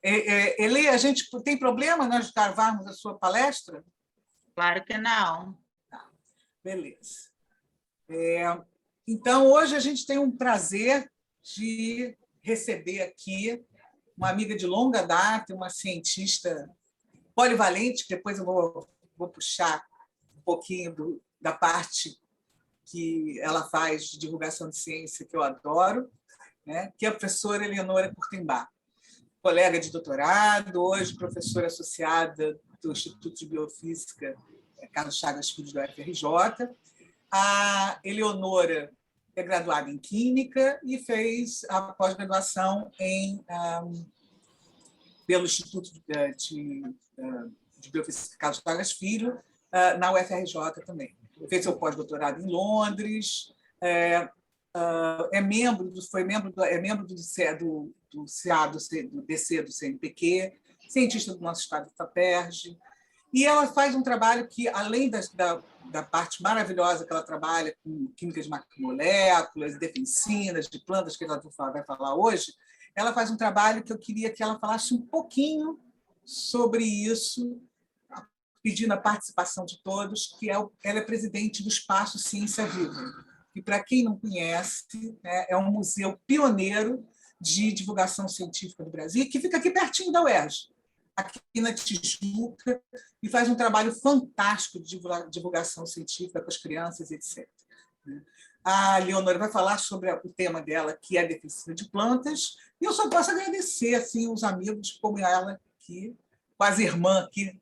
Eli, a gente tem problema nós gravarmos a sua palestra? Claro que não. Tá, beleza. Então, hoje a gente tem um prazer de receber aqui uma amiga de longa data, uma cientista polivalente, que depois eu vou puxar um pouquinho da parte que ela faz de divulgação de ciência, que eu adoro, né? Que é a professora Eleonora Kurtenbach, colega de doutorado, hoje professora associada do Instituto de Biofísica Carlos Chagas Filho do UFRJ. A Eleonora é graduada em Química e fez a pós-graduação pelo Instituto de Biofísica Carlos Chagas Filho, na UFRJ também. Fez seu pós-doutorado em Londres, foi membro do DC do CNPq, cientista do nosso estado de FAPERJ, e ela faz um trabalho que, além da parte maravilhosa que ela trabalha com química de macromoléculas, defensinas, de plantas, que ela vai falar hoje, ela faz um trabalho que eu queria que ela falasse um pouquinho sobre isso, pedindo a participação de todos, que ela é presidente do Espaço Ciência Viva, que, para quem não conhece, é um museu pioneiro de divulgação científica do Brasil, que fica aqui pertinho da UERJ, aqui na Tijuca, e faz um trabalho fantástico de divulgação científica com as crianças, etc. A Leonora vai falar sobre o tema dela, que é a defensiva de plantas, e eu só posso agradecer assim, os amigos como ela, aqui, quase irmã aqui,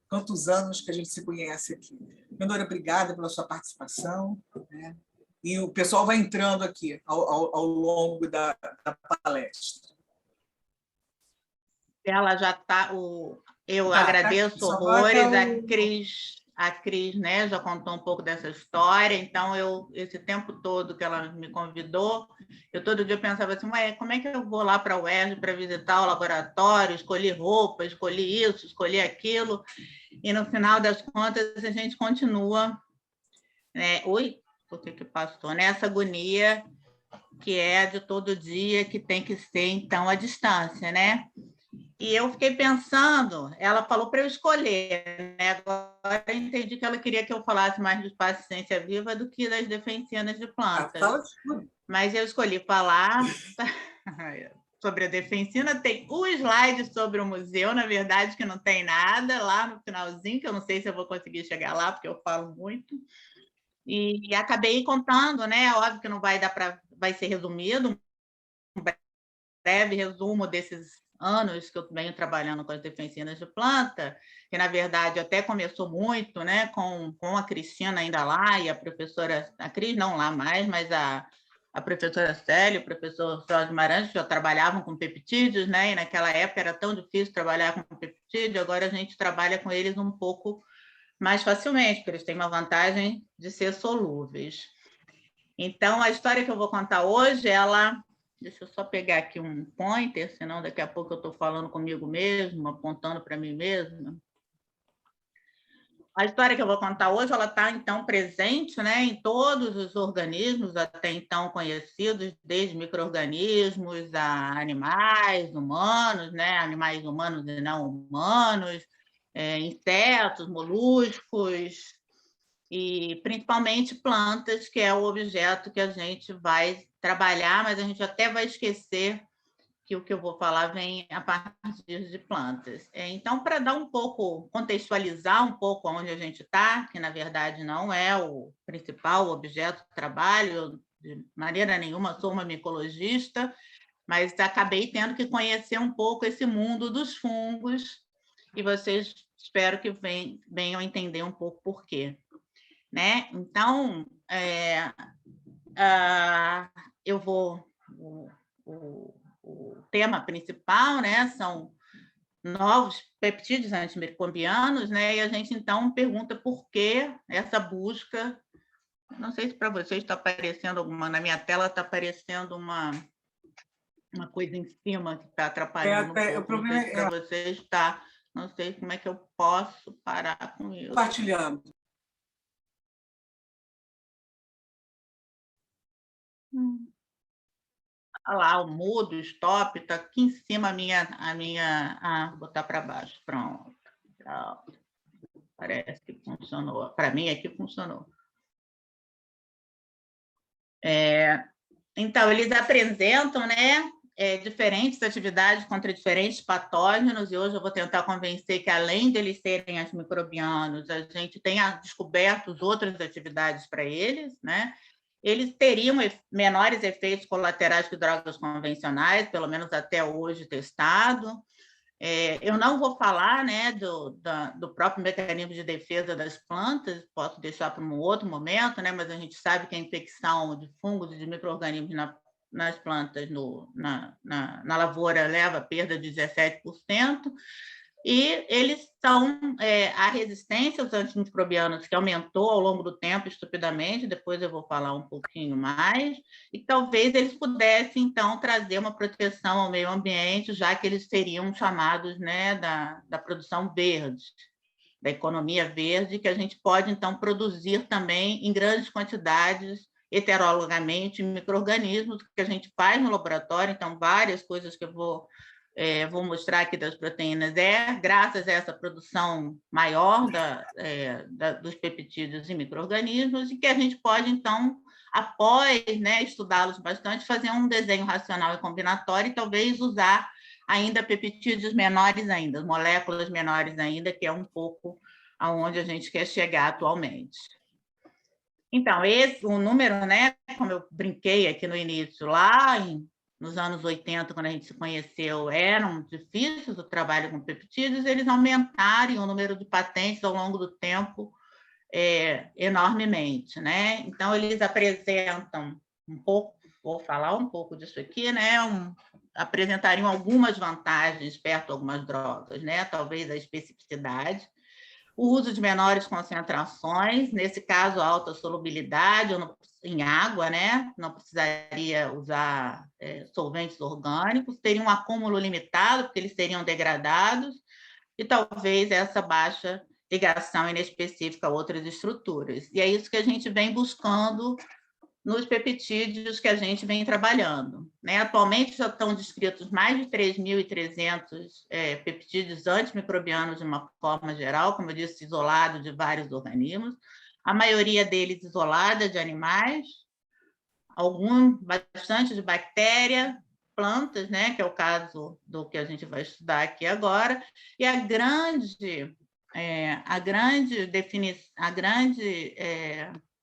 quantos anos que a gente se conhece aqui. Leonora, obrigada pela sua participação, né? E o pessoal vai entrando aqui ao longo da palestra. Ela já está. Eu agradeço horrores. A Cris, né, já contou um pouco dessa história, então esse tempo todo que ela me convidou, eu todo dia pensava assim, como é que eu vou lá para a UERJ para visitar o laboratório, escolhi roupa, escolhi isso, escolhi aquilo, e no final das contas a gente continua, né? Por que passou? Nessa agonia que é de todo dia, que tem que ser, então, a distância, né? E eu fiquei pensando, ela falou para eu escolher, né? Agora eu entendi que ela queria que eu falasse mais do Espaço Ciência Viva do que das defensinas de plantas. Mas eu escolhi falar sobre a defensina. Tem um slide sobre o museu, na verdade, que não tem nada lá no finalzinho, que eu não sei se eu vou conseguir chegar lá, porque eu falo muito. E acabei contando, né? Óbvio que não vai dar para... Vai ser resumido, um breve resumo desses anos que eu venho trabalhando com as defensinas de planta, que, na verdade, até começou muito, né, com a Cristina ainda lá, e a professora, a Cris não lá mais, mas a professora Célia, o professor Jorge Maranhos, já trabalhavam com peptídeos, né, e naquela época era tão difícil trabalhar com peptídeo, agora a gente trabalha com eles um pouco mais facilmente, porque eles têm uma vantagem de ser solúveis. Então, a história que eu vou contar hoje, deixa eu só pegar aqui um pointer, senão daqui a pouco eu estou falando comigo mesmo, apontando para mim mesma. A história que eu vou contar hoje, ela está, então, presente, né, em todos os organismos até então conhecidos, desde micro-organismos a animais humanos, né, animais humanos e não humanos, insetos, moluscos, e principalmente plantas, que é o objeto que a gente vai trabalhar, mas a gente até vai esquecer que o que eu vou falar vem a partir de plantas. Então, para dar um pouco, contextualizar um pouco onde a gente está, que na verdade não é o principal objeto do trabalho, de maneira nenhuma sou uma micologista, mas acabei tendo que conhecer um pouco esse mundo dos fungos, e vocês espero que venham entender um pouco por quê. Né? Então, eu vou... O tema principal, né, são novos peptídeos antimicrobianos, né, e a gente, então, pergunta por que essa busca. Não sei se para vocês está aparecendo alguma... Na minha tela está aparecendo uma coisa em cima que está atrapalhando um pouco. O problema para vocês está... Não sei como é que eu posso parar com isso. Compartilhando. Olha lá, o mudo, o stop, está aqui em cima vou botar para baixo, pronto. Parece que funcionou. Para mim, aqui funcionou. Então, eles apresentam, né, diferentes atividades contra diferentes patógenos, e hoje eu vou tentar convencer que, além de eles serem antimicrobianos, a gente tenha descoberto outras atividades para eles, né? Eles teriam menores efeitos colaterais que drogas convencionais, pelo menos até hoje testado. Eu não vou falar, né, do próprio mecanismo de defesa das plantas, posso deixar para um outro momento, né, mas a gente sabe que a infecção de fungos e de micro-organismos nas plantas, na lavoura, leva a perda de 17%, e eles são a resistência aos antimicrobianos, que aumentou ao longo do tempo estupidamente, depois eu vou falar um pouquinho mais, e talvez eles pudessem, então, trazer uma proteção ao meio ambiente, já que eles seriam chamados, né, da produção verde, da economia verde, que a gente pode, então, produzir também em grandes quantidades, heterologamente, micro-organismos, que a gente faz no laboratório, então, várias coisas que eu vou mostrar aqui das proteínas, graças a essa produção maior dos peptídeos e micro-organismos, e que a gente pode, então, após, né, estudá-los bastante, fazer um desenho racional e combinatório e talvez usar ainda peptídeos menores ainda, moléculas menores ainda, que é um pouco aonde a gente quer chegar atualmente. Então, o número, né, como eu brinquei aqui no início, lá nos anos 80, quando a gente se conheceu, eram difíceis o trabalho com peptídeos, eles aumentaram o número de patentes ao longo do tempo enormemente, né? Então, eles apresentam um pouco, vou falar um pouco disso aqui, né? Apresentariam algumas vantagens perto de algumas drogas, né? Talvez a especificidade, o uso de menores concentrações, nesse caso, alta solubilidade em água, né? Não precisaria usar solventes orgânicos, teria um acúmulo limitado, porque eles seriam degradados, e talvez essa baixa ligação inespecífica a outras estruturas. E é isso que a gente vem buscando nos peptídeos que a gente vem trabalhando, né? Atualmente já estão descritos mais de 3.300 peptídeos antimicrobianos de uma forma geral, como eu disse, isolados de vários organismos, a maioria deles isolada de animais, bastante de bactéria, plantas, né? Que é o caso do que a gente vai estudar aqui agora, e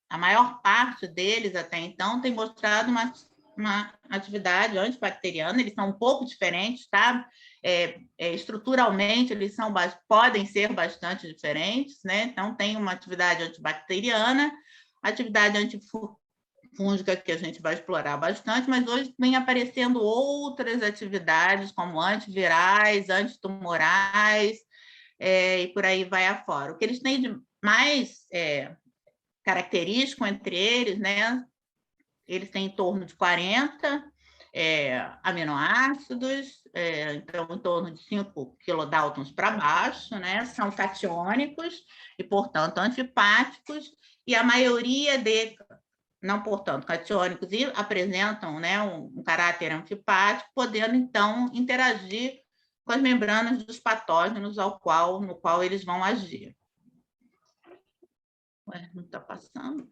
a maior parte deles, até então, tem mostrado uma atividade antibacteriana. Eles são um pouco diferentes, tá? Estruturalmente, eles podem ser bastante diferentes, né? Então, tem uma atividade antibacteriana, atividade antifúngica, que a gente vai explorar bastante, mas hoje vem aparecendo outras atividades, como antivirais, antitumorais, e por aí vai afora. O que eles têm de mais característico entre eles, né? Eles têm em torno de 40 aminoácidos, então em torno de 5 kilodaltons para baixo, né? São catiônicos e, portanto, antifáticos, e a maioria não, portanto, catiônicos, e apresentam, né, um caráter antifático, podendo, então, interagir com as membranas dos patógenos no qual eles vão agir. Ué, não está passando?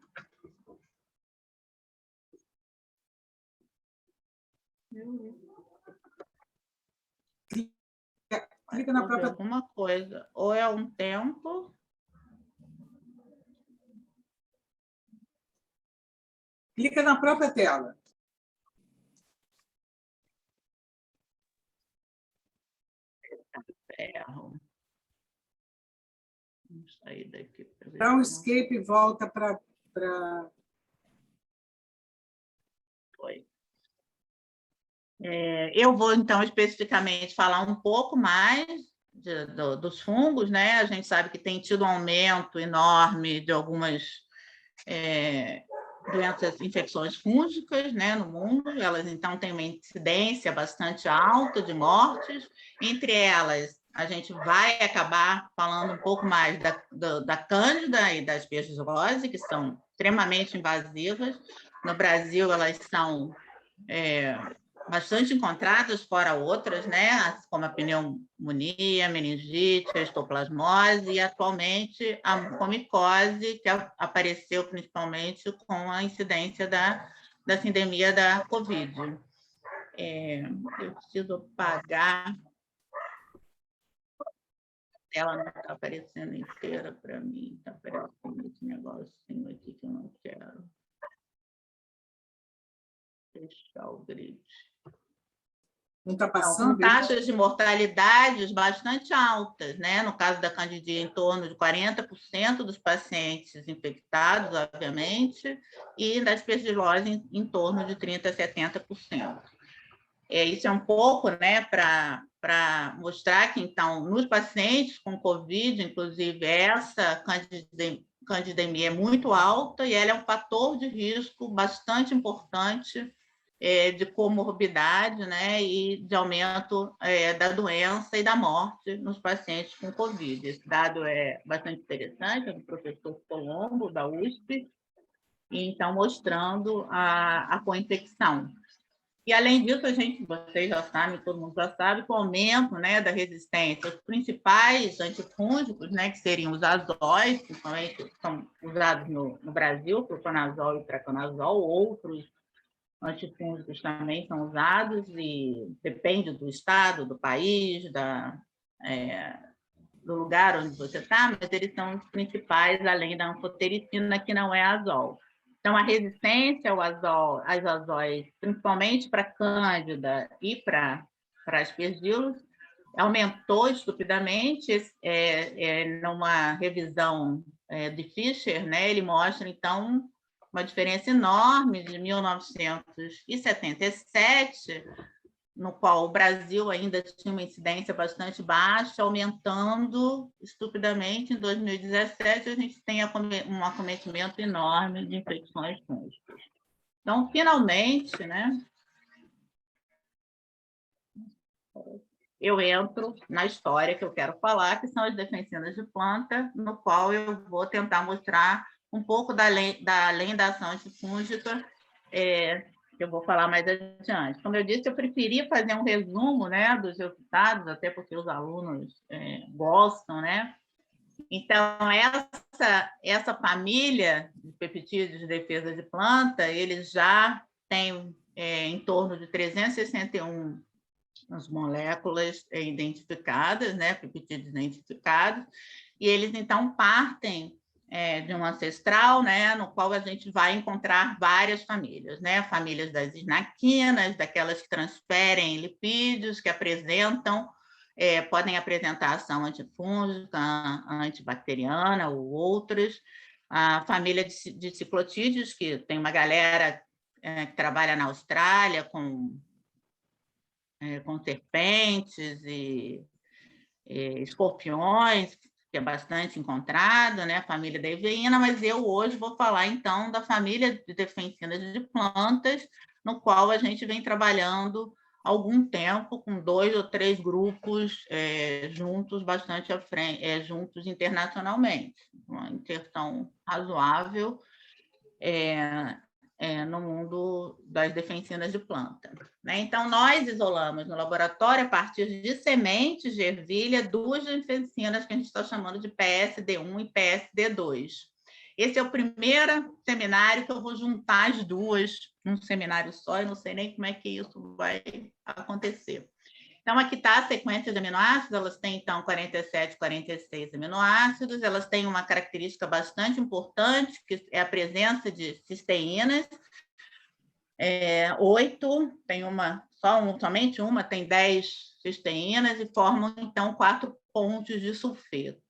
Clica na própria... alguma coisa. Ou é um tempo... Clica na própria tela. Ferro. Vamos sair daqui. Dá um escape e volta para... Foi. Eu vou, então, especificamente falar um pouco mais dos fungos, né? A gente sabe que tem tido um aumento enorme de algumas doenças, infecções fúngicas, né, no mundo. Elas, então, têm uma incidência bastante alta de mortes. Entre elas, a gente vai acabar falando um pouco mais da Cândida e da aspergilose, que são extremamente invasivas. No Brasil, elas são bastante encontradas, fora outras, né? Como a pneumonia, meningite, a histoplasmose e, atualmente, a comicose, que apareceu principalmente com a incidência da sindemia da Covid. Eu preciso apagar. Ela não está aparecendo inteira para mim, está aparecendo esse negocinho aqui que eu não quero. Fechar o grid. Não está passando? Com taxas de mortalidades bastante altas, né? No caso da candidíase, em torno de 40% dos pacientes infectados, obviamente, e da aspergilose em torno de 30% a 70%. Isso é um pouco, né, para mostrar que, então, nos pacientes com Covid, inclusive, essa candidemia é muito alta e ela é um fator de risco bastante importante de comorbidade, né, e de aumento da doença e da morte nos pacientes com Covid. Esse dado é bastante interessante, é do professor Colombo, da USP, e, então, mostrando a co-infecção. E, além disso, vocês já sabem, todo mundo já sabe, que o aumento, né, da resistência aos principais antifúngicos, né, que seriam os azóis, que são usados no Brasil, proconazol e traconazol, outros antifúngicos também são usados, e depende do estado, do país, do lugar onde você está, mas eles são os principais, além da anfotericina, que não é azol. Então, a resistência às azóis, principalmente para cândida e para aspergilos, aumentou estupidamente. Numa revisão de Fischer, né, ele mostra, então, uma diferença enorme de 1977, no qual o Brasil ainda tinha uma incidência bastante baixa, aumentando estupidamente. Em 2017, a gente tem um acometimento enorme de infecções fúngicas. Então, finalmente, né, eu entro na história que eu quero falar, que são as defensinas de planta, no qual eu vou tentar mostrar um pouco da ação antifúngica, que eu vou falar mais adiante. Como eu disse, eu preferi fazer um resumo, né, dos resultados, até porque os alunos gostam, né? Então, essa família de peptídeos de defesa de planta, eles já têm em torno de 361 as moléculas identificadas, né, peptídeos identificados, e eles, então, partem de um ancestral, né, no qual a gente vai encontrar várias famílias, né, famílias das isnaquinas, daquelas que transferem lipídios, que podem apresentar ação antifúngica, antibacteriana ou outras, a família de ciclotídeos, que tem uma galera que trabalha na Austrália com serpentes e escorpiões, que é bastante encontrado, né? A família da iveína, mas eu hoje vou falar, então, da família de defensinas de plantas, no qual a gente vem trabalhando há algum tempo, com 2 ou 3 grupos juntos, bastante à frente, juntos internacionalmente. Uma inserção razoável no mundo das defensinas de planta. Né? Então, nós isolamos no laboratório, a partir de sementes de ervilha, 2 defensinas que a gente está chamando de PSD1 e PSD2. Esse é o primeiro seminário que eu vou juntar as duas num seminário só, eu não sei nem como é que isso vai acontecer. Então, aqui está a sequência de aminoácidos, elas têm, então, 47, 46 aminoácidos, elas têm uma característica bastante importante, que é a presença de cisteínas, 8, tem somente uma, tem 10 cisteínas, e formam, então, 4 pontos de sulfeto.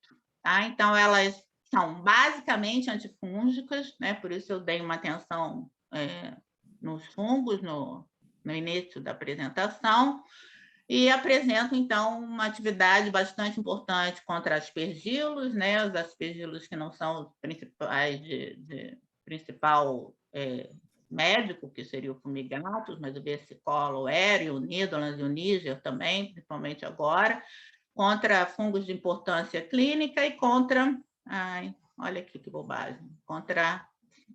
Tá? Então, elas são basicamente antifúngicas, né? Por isso eu dei uma atenção nos fungos no início da apresentação, e apresentam, então, uma atividade bastante importante contra aspergilos, né? Os aspergilos que não são os principais principal médico, que seria o fumigatus, mas o versicolо, o Aerio, o Nidolans e o Níger também, principalmente agora, contra fungos de importância clínica e contra... olha aqui que bobagem! Contra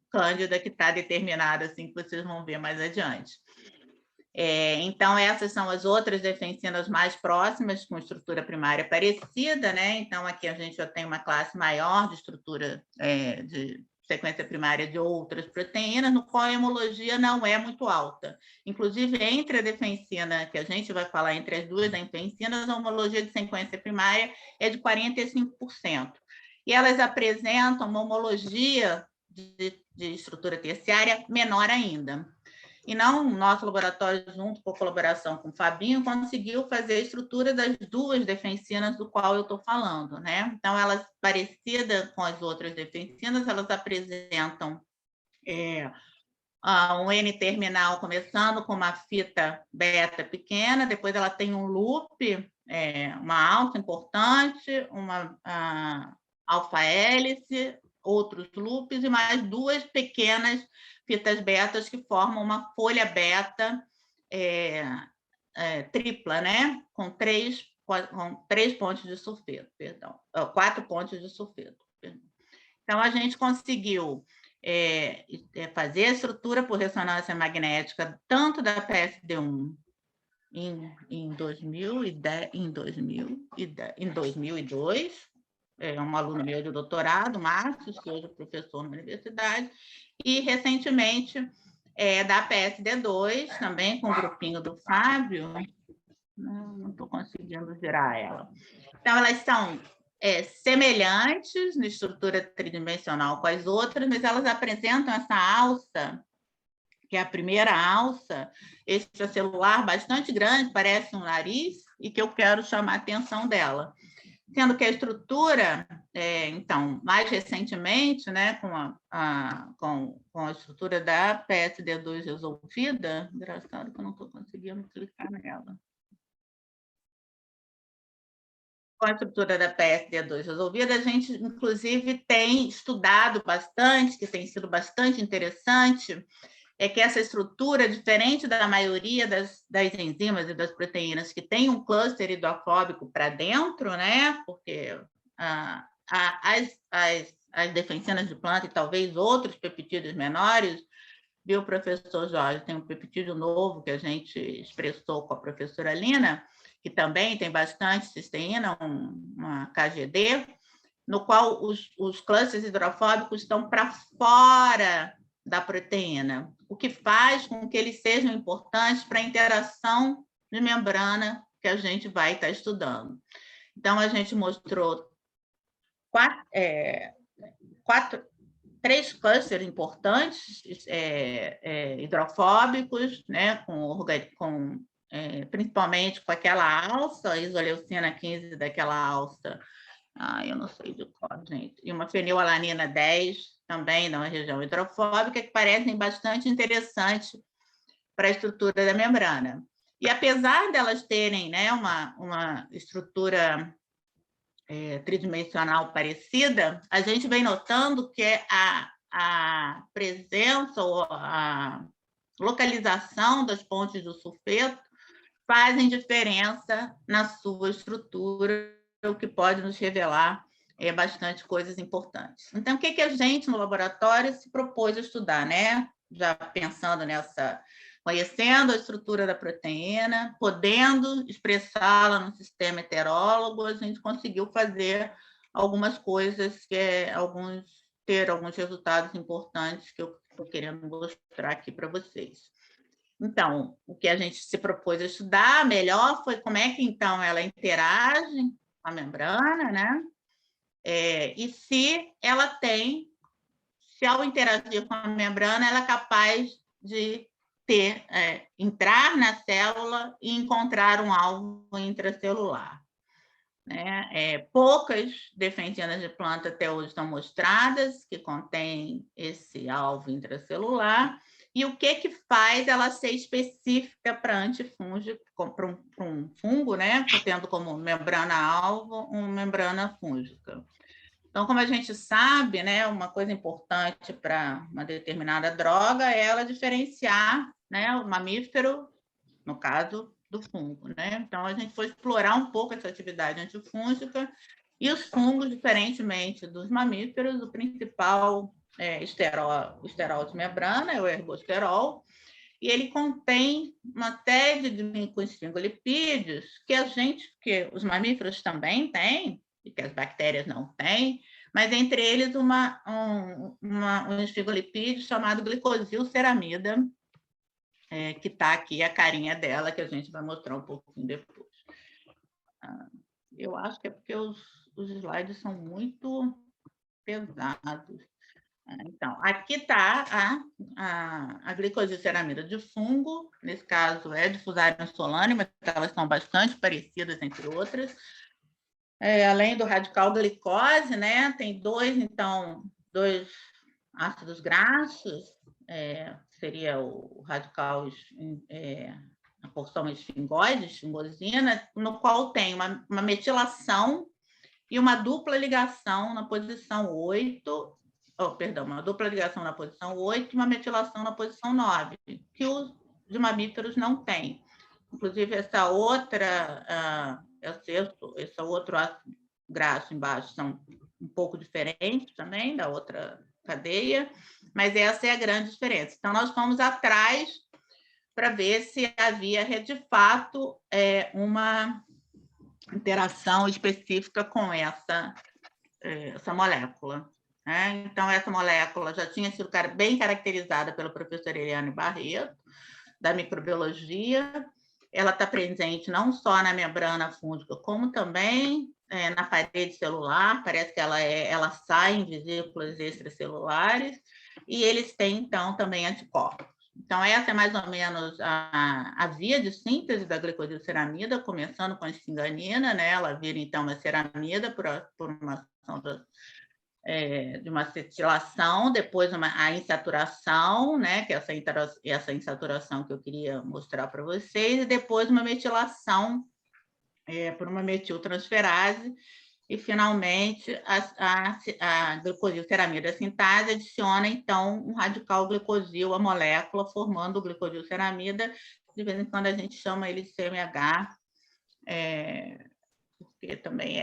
Cândida, que está determinada, assim, que vocês vão ver mais adiante. Então, essas são as outras defensinas mais próximas, com estrutura primária parecida, né? Então, aqui a gente já tem uma classe maior de estrutura de sequência primária de outras proteínas, no qual a homologia não é muito alta. Inclusive, entre a defensina, que a gente vai falar entre as duas defensinas, a homologia de sequência primária é de 45%. E elas apresentam uma homologia de estrutura terciária menor ainda. E não, o nosso laboratório, junto com a colaboração com o Fabinho, conseguiu fazer a estrutura das duas defensinas do qual eu estou falando, né? Então, elas, parecidas com as outras defensinas, elas apresentam um N-terminal começando com uma fita beta pequena, depois ela tem um loop, uma alfa importante, uma alfa-hélice, outros loops e mais duas pequenas fitas betas que formam uma folha beta tripla, né? Com três pontos de sulfeto, perdão, 4 pontos de sulfeto. Perdão. Então, a gente conseguiu fazer a estrutura por ressonância magnética tanto da PSD1 em 2002, um aluno meu de doutorado, Márcio, que hoje é professor na universidade, e recentemente da PSD2, também com o grupinho do Fábio, não estou conseguindo girar ela. Então, elas são semelhantes na estrutura tridimensional com as outras, mas elas apresentam essa alça, que é a primeira alça extracelular bastante grande, parece um nariz, e que eu quero chamar a atenção dela. Sendo que a estrutura, então, mais recentemente, né, com a estrutura da PSD2 resolvida, engraçado que eu não estou conseguindo clicar nela. Com a estrutura da PSD2 resolvida, a gente, inclusive, tem estudado bastante, que tem sido bastante interessante, que essa estrutura, diferente da maioria das enzimas e das proteínas que tem um cluster hidrofóbico para dentro, né? Porque as defensinas de planta e talvez outros peptídeos menores, viu, professor Jorge, tem um peptídeo novo que a gente expressou com a professora Lina, que também tem bastante cisteína, uma KGD, no qual os clusters hidrofóbicos estão para fora da proteína, o que faz com que eles sejam importantes para a interação de membrana que a gente vai estar estudando. Então, a gente mostrou três clusters importantes hidrofóbicos, né, principalmente com aquela alça, a isoleucina 15 daquela alça, eu não sei de qual, gente, e uma fenilalanina 10, também na região hidrofóbica, que parecem bastante interessantes para a estrutura da membrana. E apesar delas terem, né, uma estrutura tridimensional parecida, a gente vem notando que a presença ou a localização das pontes do sulfeto fazem diferença na sua estrutura, o que pode nos revelar bastante coisas importantes. Então, o que a gente, no laboratório, se propôs a estudar, né? Já pensando conhecendo a estrutura da proteína, podendo expressá-la no sistema heterólogo, a gente conseguiu fazer algumas coisas, ter alguns resultados importantes que eu estou querendo mostrar aqui para vocês. Então, o que a gente se propôs a estudar melhor foi como é que, então, ela interage com a membrana, né? E se ao interagir com a membrana, ela é capaz de entrar na célula e encontrar um alvo intracelular. Né? Poucas defensinas de planta até hoje estão mostradas que contêm esse alvo intracelular, e o que faz ela ser específica para antifúngico, para um fungo, né? Tendo como membrana-alvo uma membrana fúngica. Então, como a gente sabe, né, uma coisa importante para uma determinada droga é ela diferenciar, né, o mamífero, no caso do fungo, né? Então, a gente foi explorar um pouco essa atividade antifúngica, e os fungos, diferentemente dos mamíferos, o principal esterol de membrana é o ergosterol, e ele contém uma série de microesfingolipídios que os mamíferos também têm, e que as bactérias não têm, mas entre eles um esfingolipídio chamado glicosilceramida, que está aqui a carinha dela, que a gente vai mostrar um pouquinho depois. Eu acho que é porque os slides são muito pesados. Então, aqui está a glicosilceramida de fungo, nesse caso é de Fusarium solane, mas elas são bastante parecidas entre outras. Além do radical glicose, né, tem dois ácidos graxos, seria o radical, a porção esfingosina, no qual tem uma metilação e uma dupla ligação na posição 8, uma dupla ligação na posição 8 e uma metilação na posição 9, que os de mamíferos não têm. Inclusive, esse outro ácido graxo embaixo são um pouco diferentes também da outra cadeia, mas essa é a grande diferença. Então, nós fomos atrás para ver se havia, de fato, uma interação específica com essa molécula. Então, essa molécula já tinha sido bem caracterizada pela professora Eliane Barreto, da microbiologia. Ela está presente não só na membrana fúngica, como também na parede celular. Parece que ela sai em vesículas extracelulares, e eles têm, então, também anticorpos. Então, essa é mais ou menos a via de síntese da glicosilceramida, começando com a esfinganina, né? Ela vira, então, uma ceramida por uma ação de uma acetilação, depois a insaturação, né? Que é essa insaturação que eu queria mostrar para vocês, e depois uma metilação por uma metiltransferase, e, finalmente, a glicosilceramida sintase adiciona, então, um radical glicosil à molécula, formando o glicosilceramida. De vez em quando a gente chama ele de CMH, porque também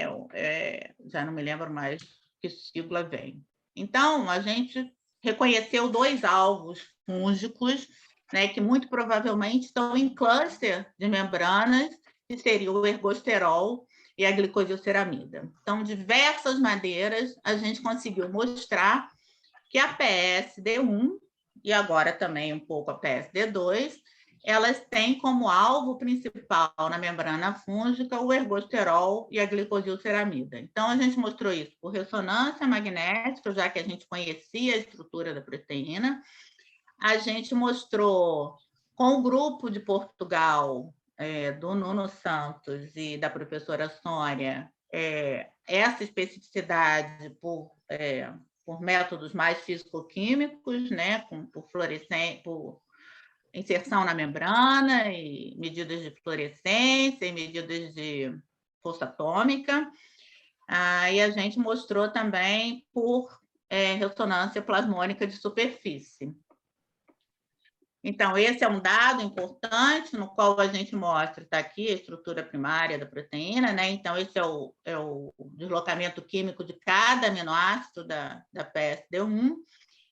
já não me lembro mais que sigla vem. Então, a gente reconheceu dois alvos fúngicos, né, que muito provavelmente estão em cluster de membranas, que seria o ergosterol e a glicosilceramida. Então, diversas maneiras, a gente conseguiu mostrar que a PSD1, e agora também um pouco a PSD2, elas têm como alvo principal na membrana fúngica o ergosterol e a glicosilceramida. Então, a gente mostrou isso por ressonância magnética, já que a gente conhecia a estrutura da proteína. A gente mostrou com o grupo de Portugal, do Nuno Santos e da professora Sônia, essa especificidade por métodos mais físico-químicos, né, por inserção na membrana, e medidas de fluorescência, e medidas de força atômica. E a gente mostrou também por ressonância plasmônica de superfície. Então, esse é um dado importante, no qual a gente mostra, está aqui a estrutura primária da proteína, né? Então, esse é o deslocamento químico de cada aminoácido da PSD1,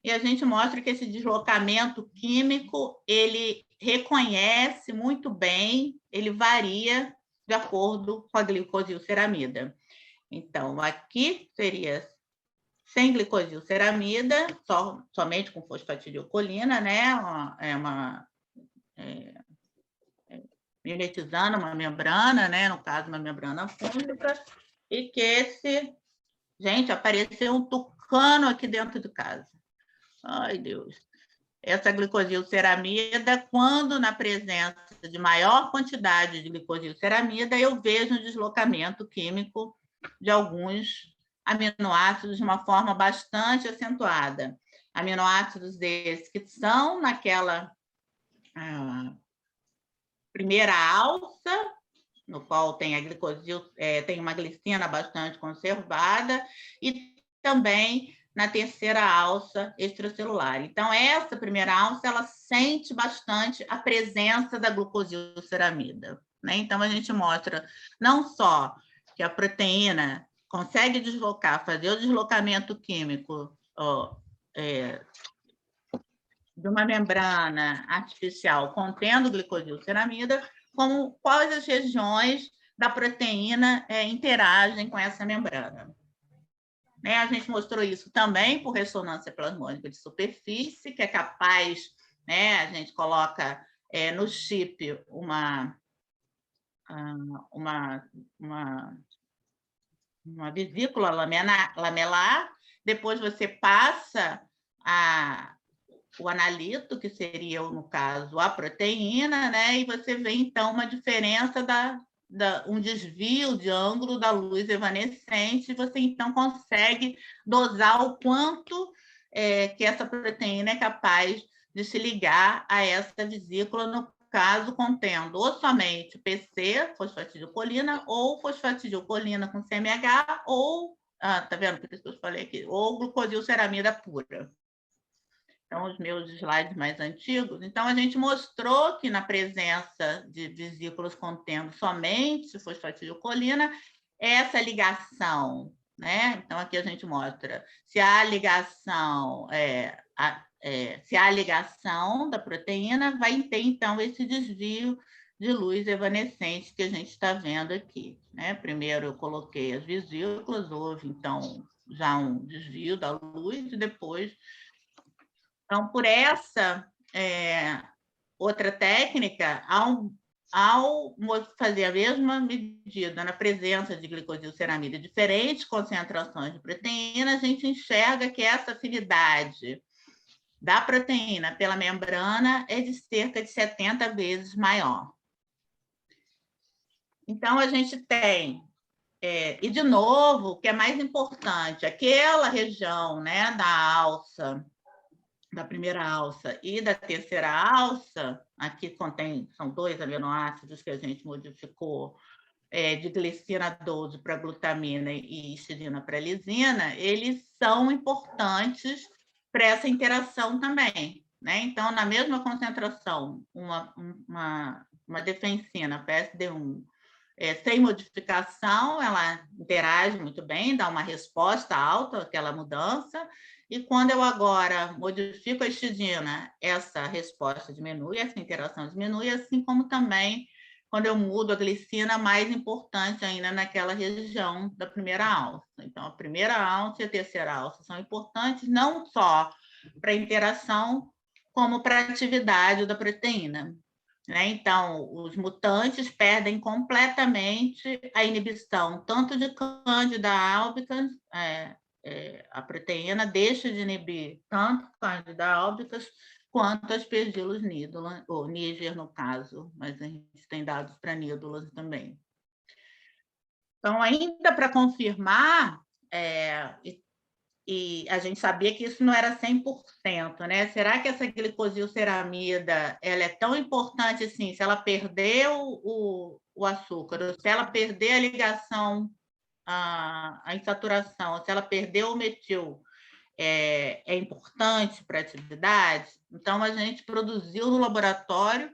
e a gente mostra que esse deslocamento químico, ele reconhece muito bem, ele varia de acordo com a glicosilceramida. Então, aqui seria sem glicosilceramida, somente com fosfatidilcolina, né? Mimetizando uma membrana, né? No caso, uma membrana fúngica, e que gente, apareceu um tucano aqui dentro de casa. Ai, Deus. Essa glicosilceramida, quando na presença de maior quantidade de glicosilceramida, eu vejo um deslocamento químico de alguns aminoácidos de uma forma bastante acentuada. Aminoácidos desses que são naquela primeira alça, no qual tem tem uma glicina bastante conservada, e também na terceira alça extracelular. Então, essa primeira alça, ela sente bastante a presença da glucosilceramida, né? Então, a gente mostra não só que a proteína consegue fazer o deslocamento químico de uma membrana artificial contendo glicosilceramida, como quais as regiões da proteína interagem com essa membrana. Né? A gente mostrou isso também por ressonância plasmônica de superfície, que é capaz, né? A gente coloca no chip uma vesícula lamelar, depois você passa o analito, que seria, no caso, a proteína, né? E você vê, então, uma diferença um desvio de ângulo da luz evanescente, você, então, consegue dosar o quanto que essa proteína é capaz de se ligar a essa vesícula, no caso, contendo ou somente PC, fosfatidilcolina, ou fosfatidilcolina com CMH, ou, tá vendo por isso que eu falei aqui, ou glucosilceramida pura. Então, os meus slides mais antigos. Então, a gente mostrou que na presença de vesículas contendo somente fosfatidilcolina, essa ligação, né? Então, aqui a gente mostra se há ligação, se há ligação da proteína, vai ter, então, esse desvio de luz evanescente que a gente está vendo aqui, né? Primeiro eu coloquei as vesículas, houve, então, já um desvio da luz, e depois... Então, por essa outra técnica, ao fazer a mesma medida na presença de glicosilceramida, diferentes concentrações de proteína, a gente enxerga que essa afinidade da proteína pela membrana é de cerca de 70 vezes maior. Então, a gente tem, e de novo, o que é mais importante, aquela região, né, da alça, da primeira alça e da terceira alça, aqui são 2 aminoácidos que a gente modificou, de glicina 12 para glutamina e histidina para lisina, eles são importantes para essa interação também, né? Então, na mesma concentração, uma defensina PSD1 sem modificação, ela interage muito bem, dá uma resposta alta àquela mudança, e quando eu agora modifico a histidina, essa resposta diminui, essa interação diminui, assim como também quando eu mudo a glicina, mais importante ainda naquela região da primeira alça. Então, a primeira alça e a terceira alça são importantes não só para a interação, como para a atividade da proteína. Né? Então, os mutantes perdem completamente a inibição, tanto de Candida albicans, a proteína deixa de inibir tanto Candida albicans quanto aspergillus nidola, ou Niger, no caso, mas a gente tem dados para nídulas também. Então, ainda para confirmar, e a gente sabia que isso não era 100%, né? Será que essa glicosilceramida ela é tão importante assim? Se ela perder o açúcar, ou se ela perder a ligação, a insaturação, se ela perder o metil, é importante para a atividade? Então, a gente produziu no laboratório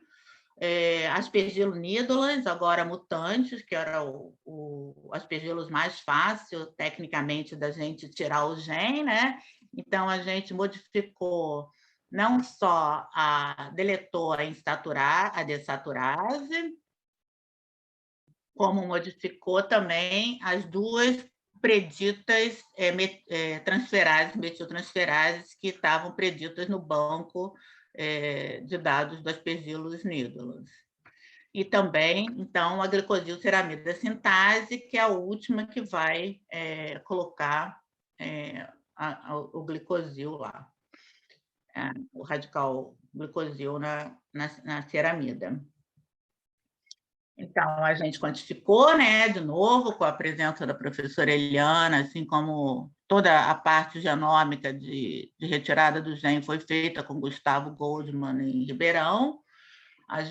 Aspergillus nidolas, agora mutantes, que era o Aspergillus mais fácil, tecnicamente, da gente tirar o gene, né? Então, a gente modificou não só deletou a desaturase, como modificou também as duas preditas transferases, metiltransferases, que estavam preditas no banco de dados do Aspergillus nidolas. E também, então, a glicosilceramida sintase, que é a última que vai colocar o glicosil lá, o radical glicosil na ceramida. Então, a gente quantificou, né, de novo, com a presença da professora Eliana, assim como toda a parte genômica de retirada do gene foi feita com Gustavo Goldman em Ribeirão,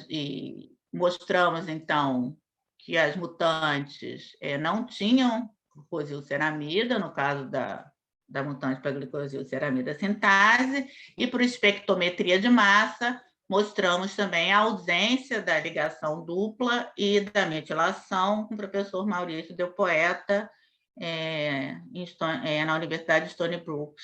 e mostramos, então, que as mutantes não tinham glucosilceramida, no caso da mutante para glicosilceramida sintase, e por espectrometria de massa, mostramos também a ausência da ligação dupla e da metilação com o professor Maurício Del Poeta na Universidade de Stony Brook,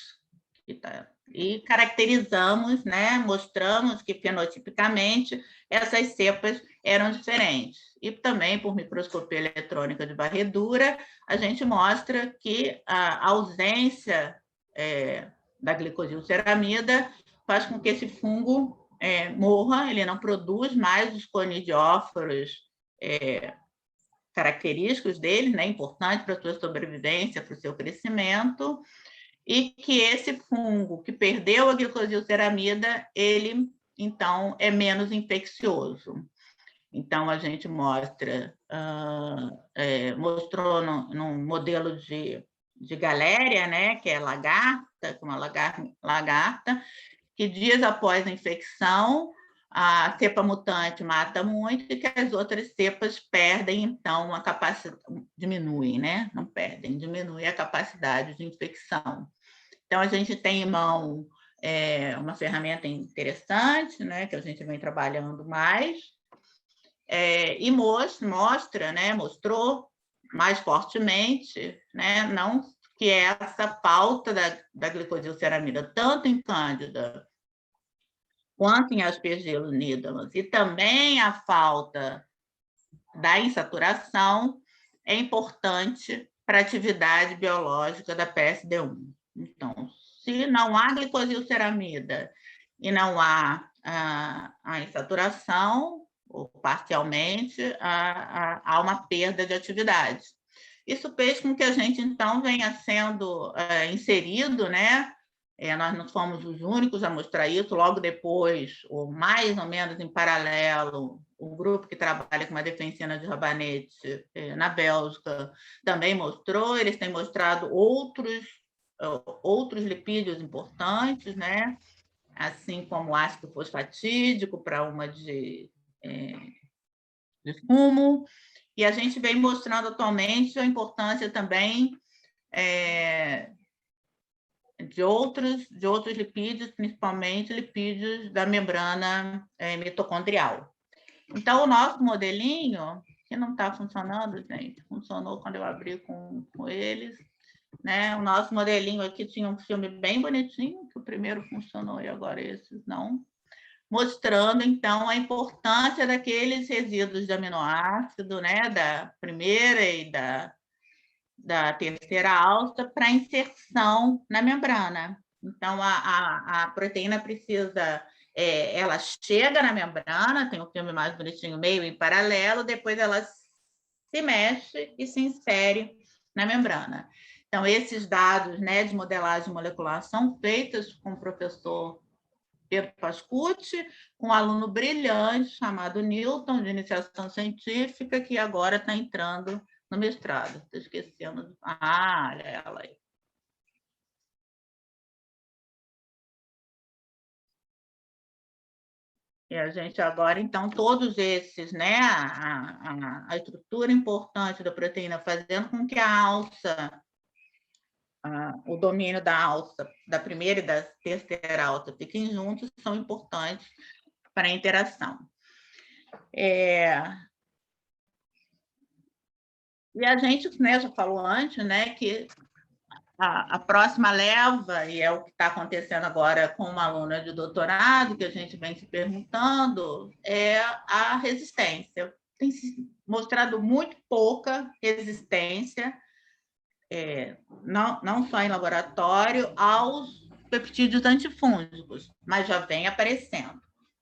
que está e caracterizamos, né, mostramos que fenotipicamente essas cepas eram diferentes. E também, por microscopia eletrônica de varredura, a gente mostra que a ausência da glicosilceramida faz com que esse fungo morra, ele não produz mais os conidióforos característicos dele, né, importantes para a sua sobrevivência, para o seu crescimento, e que esse fungo que perdeu a glicosilceramida, ele, então, é menos infeccioso. Então, a gente mostrou num modelo de galéria, né, que é lagarta, uma lagarta, que dias após a infecção, a cepa mutante mata muito e que as outras cepas perdem, então, a capacidade, diminuem, né? Não perdem, diminui a capacidade de infecção. Então, a gente tem em mão uma ferramenta interessante, né, que a gente vem trabalhando mais, e mostra, né, mostrou mais fortemente, né, não que essa falta da glicosilceramida, tanto em Cândida quanto em Aspergillus nidamus, e também a falta da insaturação, é importante para a atividade biológica da PSD1. Então, se não há glicosilceramida e não há a insaturação, ou parcialmente, há uma perda de atividade. Isso fez com que a gente, então, venha sendo inserido, né? Nós não fomos os únicos a mostrar isso. Logo depois, ou mais ou menos em paralelo, o grupo que trabalha com a defensina de rabanete na Bélgica também mostrou. Eles têm mostrado outros lipídios importantes, né? Assim como o ácido fosfatídico para uma de fumo. E a gente vem mostrando atualmente a importância também de outros lipídios, principalmente lipídios da membrana mitocondrial. Então, o nosso modelinho, que não está funcionando, gente, funcionou quando eu abri com eles, né? O nosso modelinho aqui tinha um filme bem bonitinho, que o primeiro funcionou e agora esses não, mostrando, então, a importância daqueles resíduos de aminoácido, né, da primeira e da terceira alça para inserção na membrana. Então, a proteína precisa, ela chega na membrana, tem um filme mais bonitinho, meio em paralelo, depois ela se mexe e se insere na membrana. Então, esses dados, né, de modelagem molecular são feitos com o professor Pedro Pascucci, com um aluno brilhante chamado Newton, de iniciação científica, que agora está entrando no mestrado. Estou esquecendo. Olha ela aí. E a gente agora, então, todos esses, né, a estrutura importante da proteína, fazendo com que a alça, o domínio da alça, da primeira e da terceira alça, fiquem juntos, são importantes para a interação. E a gente, né, já falou antes, né, que a próxima leva, e é o que está acontecendo agora com uma aluna de doutorado, que a gente vem se perguntando, é a resistência. Tem se mostrado muito pouca resistência, não só em laboratório, aos peptídeos antifúngicos, mas já vem aparecendo.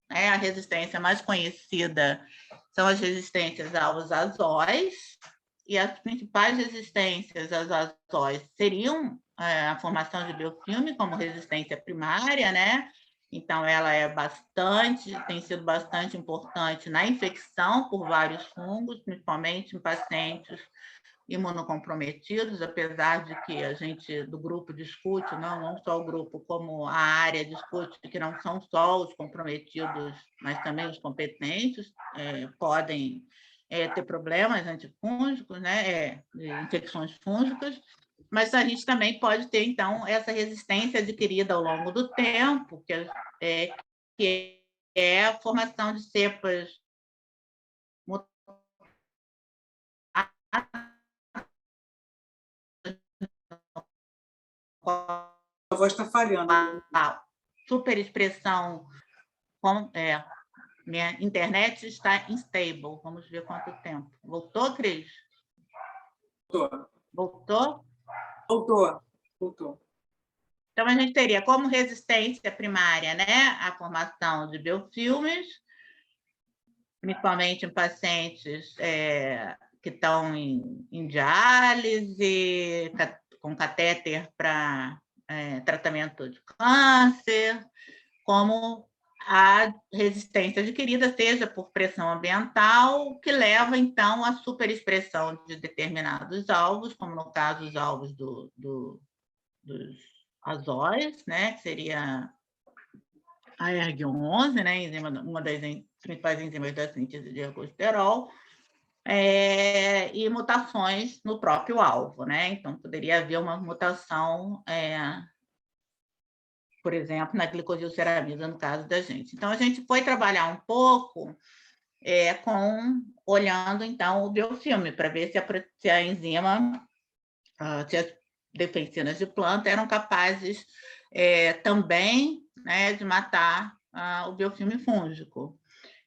A resistência mais conhecida são as resistências aos azóis, e as principais resistências às azóis seriam a formação de biofilme como resistência primária, né? Então, ela tem sido bastante importante na infecção por vários fungos, principalmente em pacientes imunocomprometidos, apesar de que a gente, do grupo, discute, não só o grupo, como a área discute que não são só os comprometidos, mas também os competentes podem ter problemas antifúngicos, né, infecções fúngicas, mas a gente também pode ter, então, essa resistência adquirida ao longo do tempo, que é a formação de cepas voz está falhando. A superexpressão... minha internet está instable. Vamos ver quanto tempo. Voltou, Cris? Voltou? Voltou. Então, a gente teria como resistência primária, né, a formação de biofilmes, principalmente em pacientes que estão em diálise, com catéter para tratamento de câncer, como a resistência adquirida, seja por pressão ambiental, que leva, então, à superexpressão de determinados alvos, como, no caso, os alvos dos azóis, né, que seria a ERG11, né, uma das principais enzimas da síntese de ergosterol, e mutações no próprio alvo, né? Então, poderia haver uma mutação, por exemplo, na glicosilceramida, no caso da gente. Então, a gente foi trabalhar um pouco olhando, então, o biofilme, para ver se a enzima, se as defensinas de planta eram capazes também, né, de matar o biofilme fúngico.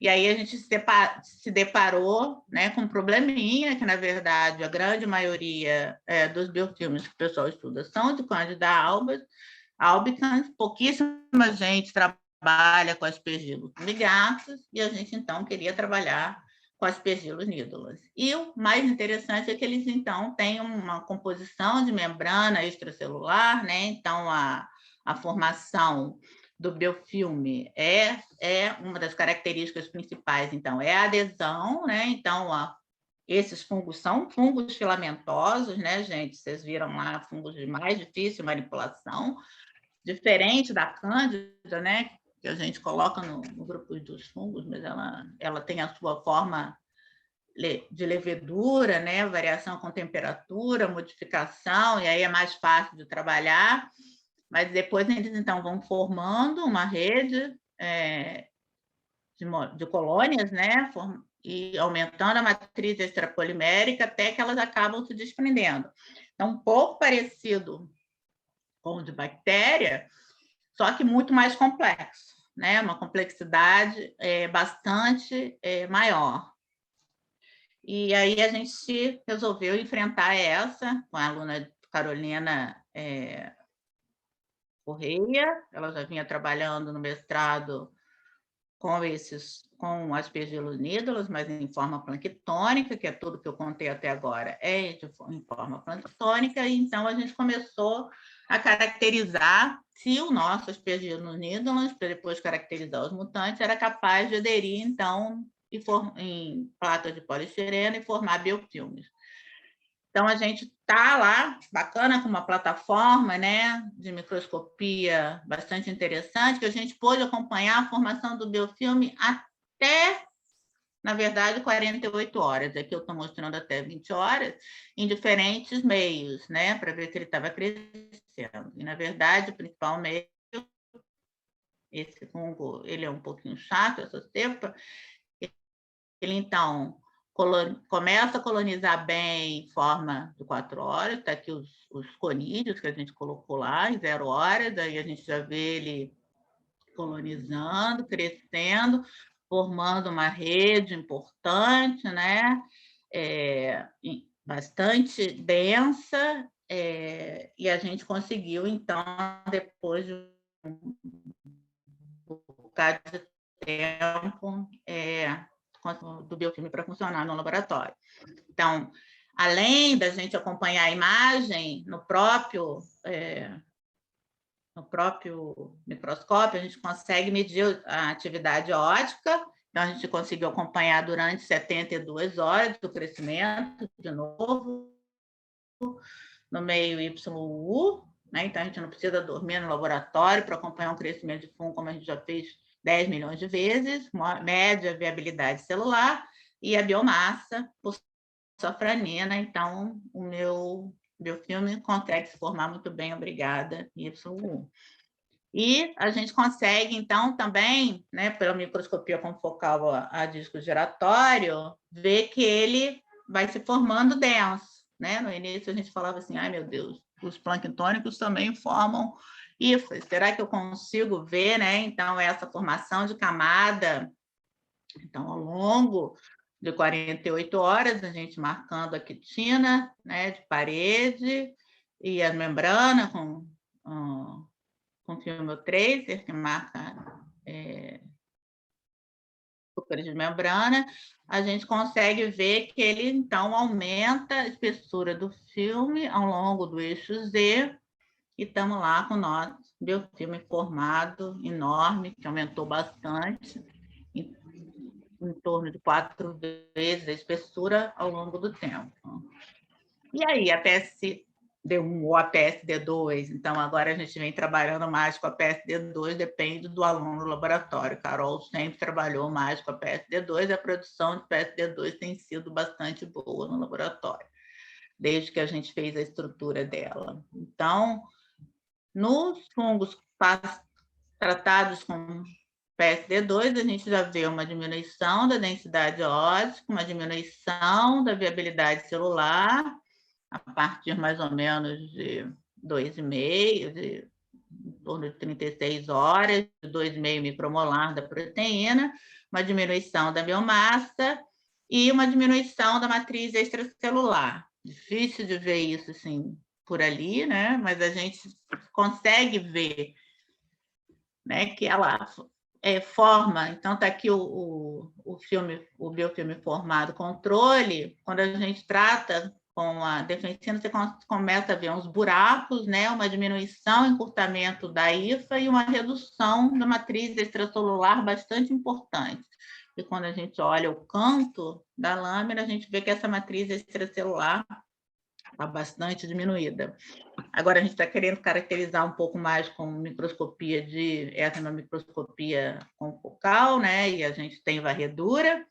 E aí a gente se deparou, né, com um probleminha, que, na verdade, a grande maioria dos biofilmes que o pessoal estuda são de Candida albicans, pouquíssima gente trabalha com aspergillus nidatus, e a gente, então, queria trabalhar com aspergillus nidalas. E o mais interessante é que eles, então, têm uma composição de membrana extracelular, né? Então, a formação do biofilme é uma das características principais, então, é a adesão, né? Então, esses fungos são fungos filamentosos, né, gente? Vocês viram lá, fungos de mais difícil manipulação, diferente da cândida, né, que a gente coloca no grupo dos fungos, mas ela tem a sua forma de levedura, né, variação com temperatura, modificação, e aí é mais fácil de trabalhar, mas depois eles, então, vão formando uma rede de colônias, né, e aumentando a matriz extrapolimérica até que elas acabam se desprendendo. Então, um pouco parecido com o de bactéria, só que muito mais complexo, né? Uma complexidade bastante maior. E aí a gente resolveu enfrentar essa com a aluna Carolina Correia. Ela já vinha trabalhando no mestrado com aspergillus nidalas, mas em forma planctônica, que é tudo que eu contei até agora, em forma planctônica, e então a gente começou a caracterizar se o nosso aspergillus nidalas, para depois caracterizar os mutantes, era capaz de aderir, então, em placas de poliestireno e formar biofilmes. Então, a gente está lá, bacana, com uma plataforma, né, de microscopia bastante interessante, que a gente pôde acompanhar a formação do biofilme até, na verdade, 48 horas. Aqui eu estou mostrando até 20 horas, em diferentes meios, né, para ver se ele estava crescendo. E, na verdade, o principal meio, esse fungo, ele é um pouquinho chato, essa cepa, ele, então, começa a colonizar bem em forma de 4 horas, está aqui os conídeos que a gente colocou lá em 0 horas, aí a gente já vê ele colonizando, crescendo, formando uma rede importante, né? Bastante densa, e a gente conseguiu, então, depois de um bocado de tempo, do biofilme para funcionar no laboratório. Então, além da gente acompanhar a imagem no próprio microscópio, a gente consegue medir a atividade óptica, então a gente conseguiu acompanhar durante 72 horas o crescimento, de novo, no meio YU, né? Então a gente não precisa dormir no laboratório para acompanhar um crescimento de fungo, como a gente já fez 10 milhões de vezes, média viabilidade celular e a biomassa por safranina. Então, o meu biofilme consegue se formar muito bem, obrigada, YU. E a gente consegue, então, também, né, pela microscopia confocal a disco giratório, ver que ele vai se formando denso, né? No início a gente falava assim, ai meu Deus, os planctônicos também formam IFAs. Será que eu consigo ver, né? Então, essa formação de camada, então, ao longo de 48 horas, a gente marcando a quitina, né, de parede e a membrana com filme tracer, que marca super de membrana, a gente consegue ver que ele, então, aumenta a espessura do filme ao longo do eixo Z, e estamos lá com o nosso biofilme formado, enorme, que aumentou bastante, em torno de 4 vezes a espessura ao longo do tempo. E aí, a PSD1 ou a PSD2, então agora a gente vem trabalhando mais com a PSD2, depende do aluno no laboratório. Carol sempre trabalhou mais com a PSD2, e a produção de PSD2 tem sido bastante boa no laboratório, desde que a gente fez a estrutura dela. Então, nos fungos tratados com PSD2, a gente já vê uma diminuição da densidade óssea, uma diminuição da viabilidade celular, a partir mais ou menos de 2,5, em torno de 36 horas, 2,5 micromolar da proteína, uma diminuição da biomassa e uma diminuição da matriz extracelular. Difícil de ver isso assim por ali, né? Mas a gente consegue ver, né, que ela forma. Então, está aqui o biofilme formado controle. Quando a gente trata com a defensina, você começa a ver uns buracos, né, uma diminuição, encurtamento da IFA e uma redução da matriz extracelular bastante importante. E quando a gente olha o canto da lâmina, a gente vê que essa matriz extracelular está bastante diminuída. Agora, a gente está querendo caracterizar um pouco mais com microscopia essa é uma microscopia confocal, né? E a gente tem varredura,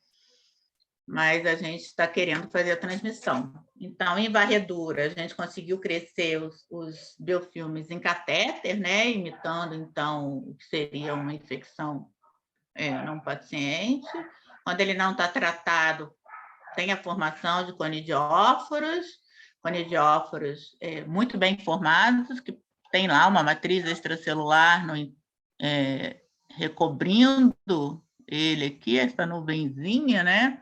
mas a gente está querendo fazer a transmissão. Então, em varredura, a gente conseguiu crescer os biofilmes em catéter, né? Imitando, então, o que seria uma infecção num paciente. Quando ele não está tratado, tem a formação de conidióforos muito bem formados, que tem lá uma matriz extracelular recobrindo ele aqui, essa nuvenzinha, né?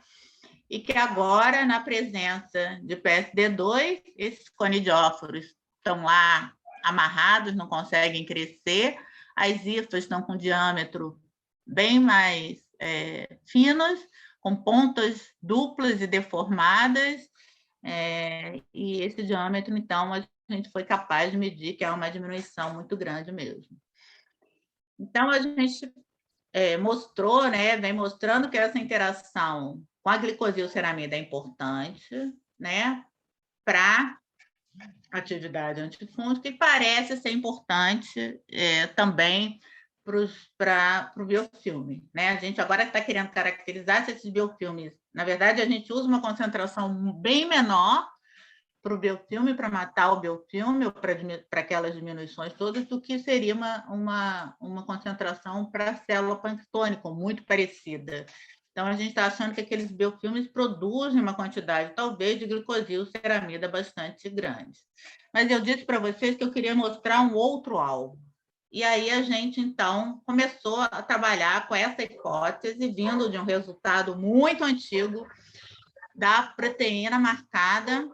E que agora, na presença de PSD2, esses conidióforos estão lá amarrados, não conseguem crescer, as hifas estão com diâmetro bem mais finos, com pontas duplas e deformadas, e esse diâmetro, então, a gente foi capaz de medir que é uma diminuição muito grande mesmo. Então, a gente mostrou, né, vem mostrando que essa interação com a glicosilceramida é importante, né, para atividade antifúngica, e parece ser importante também para o biofilme, né? A gente agora está querendo caracterizar se esses biofilmes, na verdade, a gente usa uma concentração bem menor para o biofilme, para matar o biofilme, ou para aquelas diminuições todas, do que seria uma concentração para a célula planctônica, muito parecida. Então, a gente está achando que aqueles biofilmes produzem uma quantidade, talvez, de glicosilceramida bastante grande. Mas eu disse para vocês que eu queria mostrar um outro alvo. E aí a gente, então, começou a trabalhar com essa hipótese, vindo de um resultado muito antigo da proteína marcada,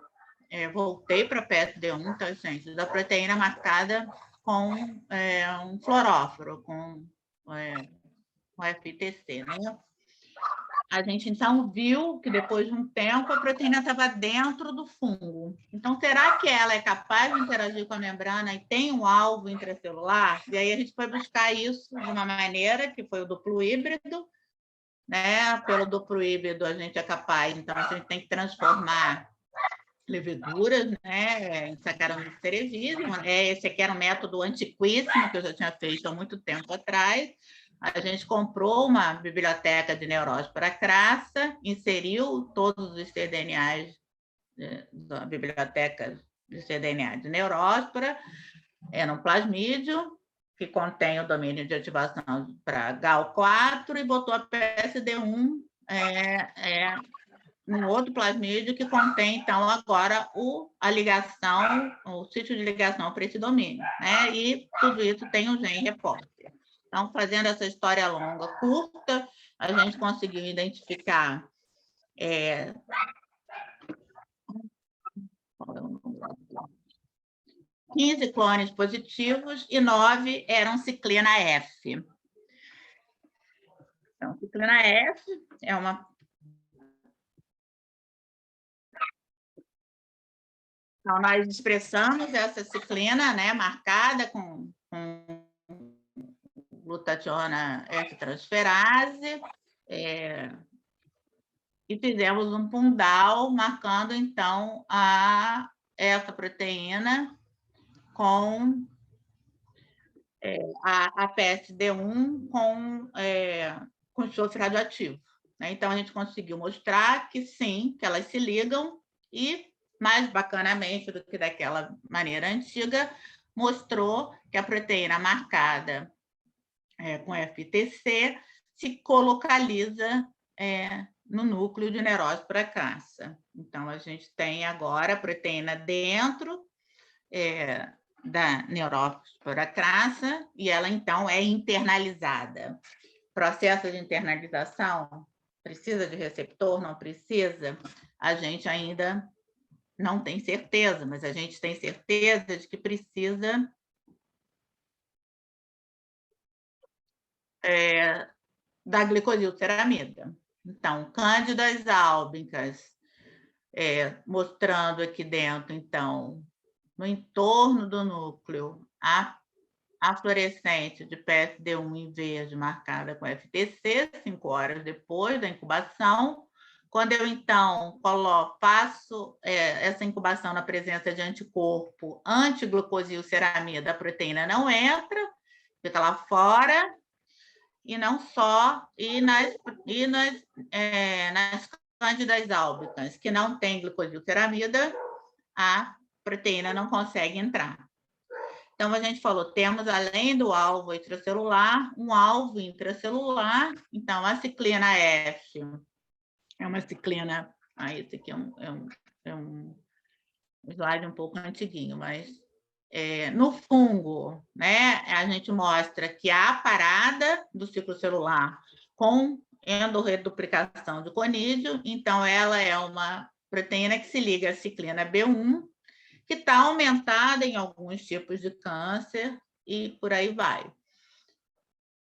voltei para a PSD1, tá, gente? Da proteína marcada com um fluoróforo, com FTC, né? A gente, então, viu que, depois de um tempo, a proteína estava dentro do fungo. Então, será que ela é capaz de interagir com a membrana e tem um alvo intracelular? E aí a gente foi buscar isso de uma maneira, que foi o duplo híbrido, né? Pelo duplo híbrido, a gente é capaz, então, a gente tem que transformar leveduras, né, em Saccharomyces cerevisiae. Esse aqui era um método antiquíssimo, que eu já tinha feito há muito tempo atrás. A gente comprou uma biblioteca de Neuróspora crassa, inseriu todos os cDNAs da biblioteca de cDNA de Neuróspora num plasmídio, que contém o domínio de ativação para GAL4, e botou a PSD1 um outro plasmídio que contém, então, agora a ligação, o sítio de ligação para esse domínio, né? E tudo isso tem um gene repórter. Então, fazendo essa história longa, curta, a gente conseguiu identificar 15 clones positivos e 9 eram ciclina F. Então, ciclina F é uma... Então, nós expressamos essa ciclina, né, marcada com glutationa F-transferase, e fizemos um pundown marcando, então, essa proteína com a PSD1 com enxofre radioativo. Né? Então, a gente conseguiu mostrar que sim, que elas se ligam e, mais bacanamente do que daquela maneira antiga, mostrou que a proteína marcada com FTC se colocaliza no núcleo de neurose por acraça. Então, a gente tem agora a proteína dentro da neurose por acraça e ela, então, é internalizada. Processo de internalização, precisa de receptor, não precisa? A gente ainda não tem certeza, mas a gente tem certeza de que precisa da glicosilceramida. Então, cândidas álbicas, mostrando aqui dentro, então, no entorno do núcleo, a fluorescente de PSD1 em verde marcada com FTC, 5 horas depois da incubação. Quando eu, então, faço essa incubação na presença de anticorpo anti-glucosilceramida, a proteína não entra, fica lá fora, e não só, nas cândidas álbicas, que não tem glucosilceramida, a proteína não consegue entrar. Então, a gente falou, temos, além do alvo extracelular, um alvo intracelular. Então, a ciclina F é uma ciclina... esse aqui é um slide um pouco antiguinho, mas no fungo, né, a gente mostra que há parada do ciclo celular com endorreduplicação de conídeo. Então, ela é uma proteína que se liga à ciclina B1, que está aumentada em alguns tipos de câncer e por aí vai.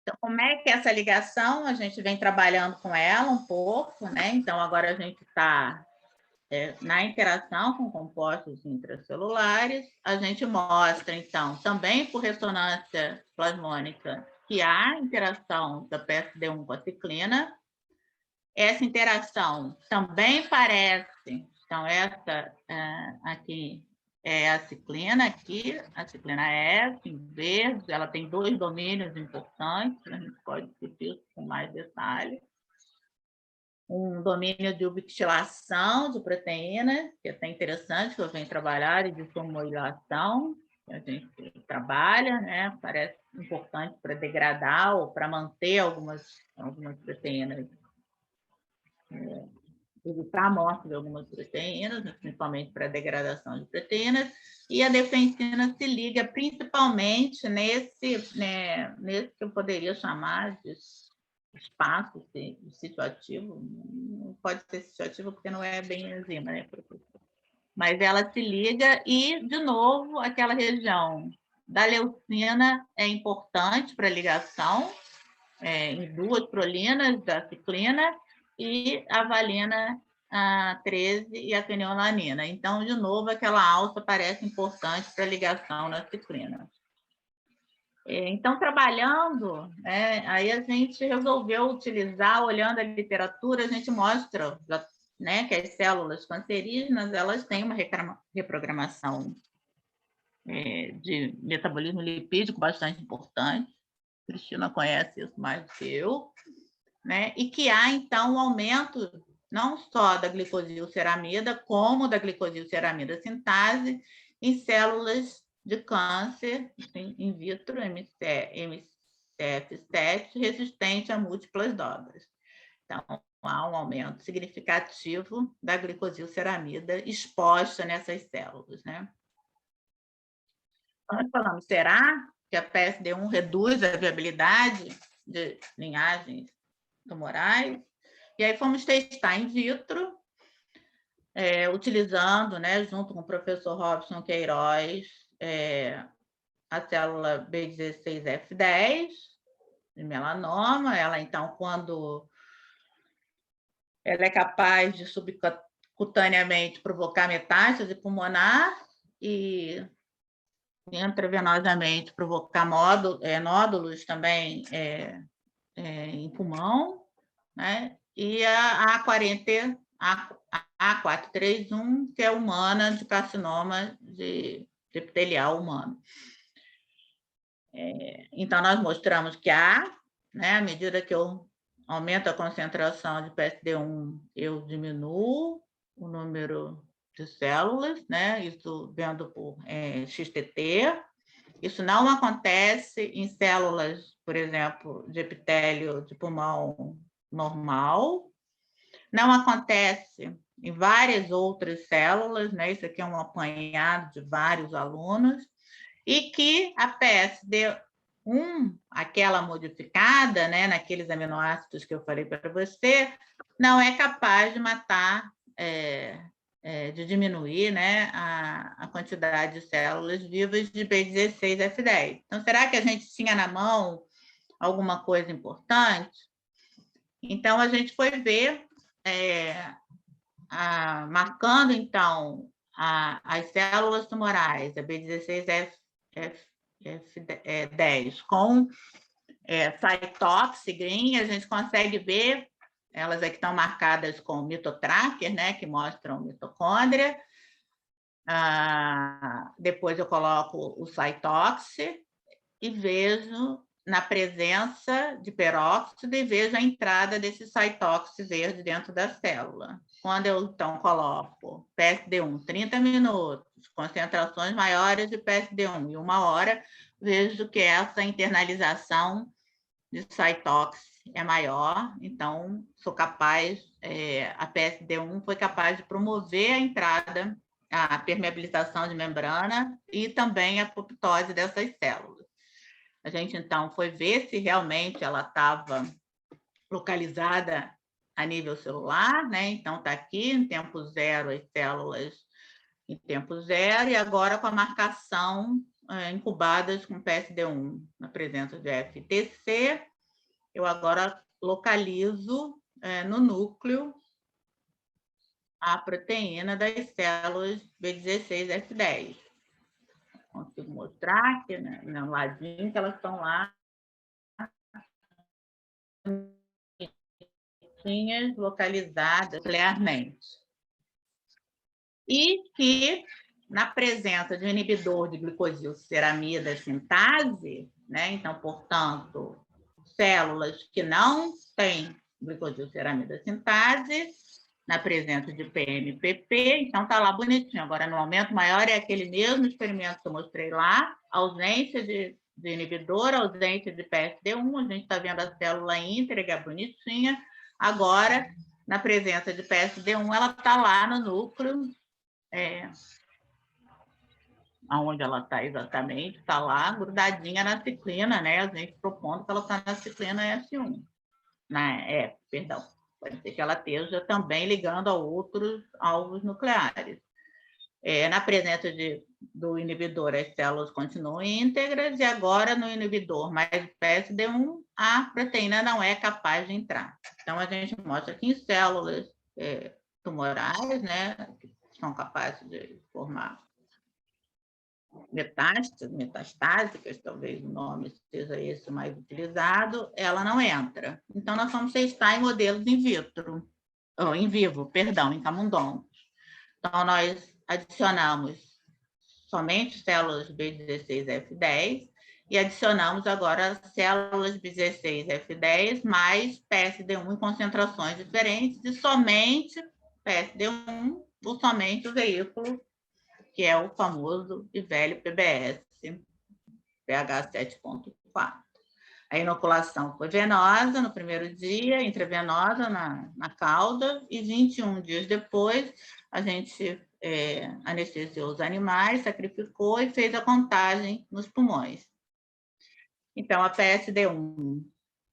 Então, como é que essa ligação, a gente vem trabalhando com ela um pouco, né? Então, agora a gente está na interação com compostos intracelulares, a gente mostra, então, também por ressonância plasmônica, que há interação da PSD1 com a ciclina. Essa interação também parece, então, essa aqui é a ciclina F, em verde, ela tem 2 domínios importantes, a gente pode discutir isso com mais detalhe. Um domínio de ubiquitilação de proteína, que é até interessante, que eu venho trabalhar, e de formulação, que a gente trabalha, né? Parece importante para degradar ou para manter algumas proteínas, evitar a morte de algumas proteínas, principalmente para a degradação de proteínas, e a defensina se liga principalmente nesse que eu poderia chamar de espaço de sítio ativo. Não pode ser sítio ativo porque não é bem enzima, né, professor? Mas ela se liga e, de novo, aquela região da leucina é importante para a ligação, em 2 prolinas da ciclina, e a valina 13 e a fenilalanina. Então, de novo, aquela alça parece importante para a ligação na ciclina. Então, trabalhando, aí a gente resolveu utilizar, olhando a literatura, a gente mostra, né, que as células cancerígenas, elas têm uma reprogramação de metabolismo lipídico bastante importante. Cristina conhece isso mais do que eu, né? E que há, então, um aumento não só da glicosilceramida, como da glicosilceramida sintase em células de câncer in vitro, MCF7, resistente a múltiplas dobras. Então, há um aumento significativo da glicosilceramida exposta nessas células, né? Nós falamos, será que a PSD1 reduz a viabilidade de linhagens tumorais? E aí fomos testar in vitro, utilizando, né, junto com o professor Robson Queiroz, a célula B16F10, de melanoma. Ela, então, quando ela é capaz de subcutaneamente provocar metástase pulmonar e intravenosamente provocar nódulos também em pulmão, né? E a A431, que é humana, de carcinoma de epitelial humano. Então, nós mostramos que né, à medida que eu aumento a concentração de PSD1, eu diminuo o número de células, né? Isso vendo por XTT. Isso não acontece em células, por exemplo, de epitélio de pulmão normal. Não acontece em várias outras células, né? Isso aqui é um apanhado de vários alunos. E que a PSD1, aquela modificada, né, naqueles aminoácidos que eu falei para você, não é capaz de matar, de diminuir, né, a quantidade de células vivas de B16F10. Então, será que a gente tinha na mão alguma coisa importante? Então, a gente foi ver, marcando, então, as células tumorais, a B16F10, com Cytox green, a gente consegue ver, elas aqui estão marcadas com mitotracker, né, que mostram mitocôndria. Depois eu coloco o Cytox e vejo na presença de peróxido e vejo a entrada desse Cytox verde dentro da célula. Quando eu, então, coloco PSD1, 30 minutos, concentrações maiores de PSD1 e 1 hora, vejo que essa internalização de Cytox é maior, então sou capaz, a PSD1 foi capaz de promover a entrada, a permeabilização de membrana e também a apoptose dessas células. A gente, então, foi ver se realmente ela estava localizada a nível celular, né? Então, está aqui, em tempo zero, as células em tempo zero, e agora com a marcação incubadas com PSD1 na presença de FTC, eu agora localizo no núcleo a proteína das células B16F10. Consigo mostrar aqui, né, no ladinho, que elas estão lá localizadas nuclearmente. E que, na presença de um inibidor de glicosilceramida sintase, né, então, portanto, células que não têm glicosilceramida sintase, na presença de PMPP, então está lá bonitinho. Agora, no aumento maior, é aquele mesmo experimento que eu mostrei lá, ausência de inibidor, ausência de PSD1, a gente está vendo a célula íntegra, bonitinha. Agora, na presença de PSD1, ela está lá no núcleo, onde ela está exatamente, está lá grudadinha na ciclina, né? A gente propondo que ela está na ciclina S1. Perdão. Pode ser que ela esteja também ligando a outros alvos nucleares. Na presença do inibidor, as células continuam íntegras, e agora no inibidor mais PSD1, a proteína não é capaz de entrar. Então, a gente mostra aqui em células tumorais, né, que são capazes de formar metastásicas, talvez o nome seja esse mais utilizado, ela não entra. Então, nós vamos testar em modelos in vivo, em camundongos. Então, nós adicionamos somente células B16F10 e adicionamos agora células B16F10 mais PSD1 em concentrações diferentes e somente PSD1 ou somente o veículo, que é o famoso e velho PBS, pH 7.4. A inoculação foi venosa no primeiro dia, intravenosa na cauda, e 21 dias depois a gente anestesiou os animais, sacrificou e fez a contagem nos pulmões. Então, a PSD1,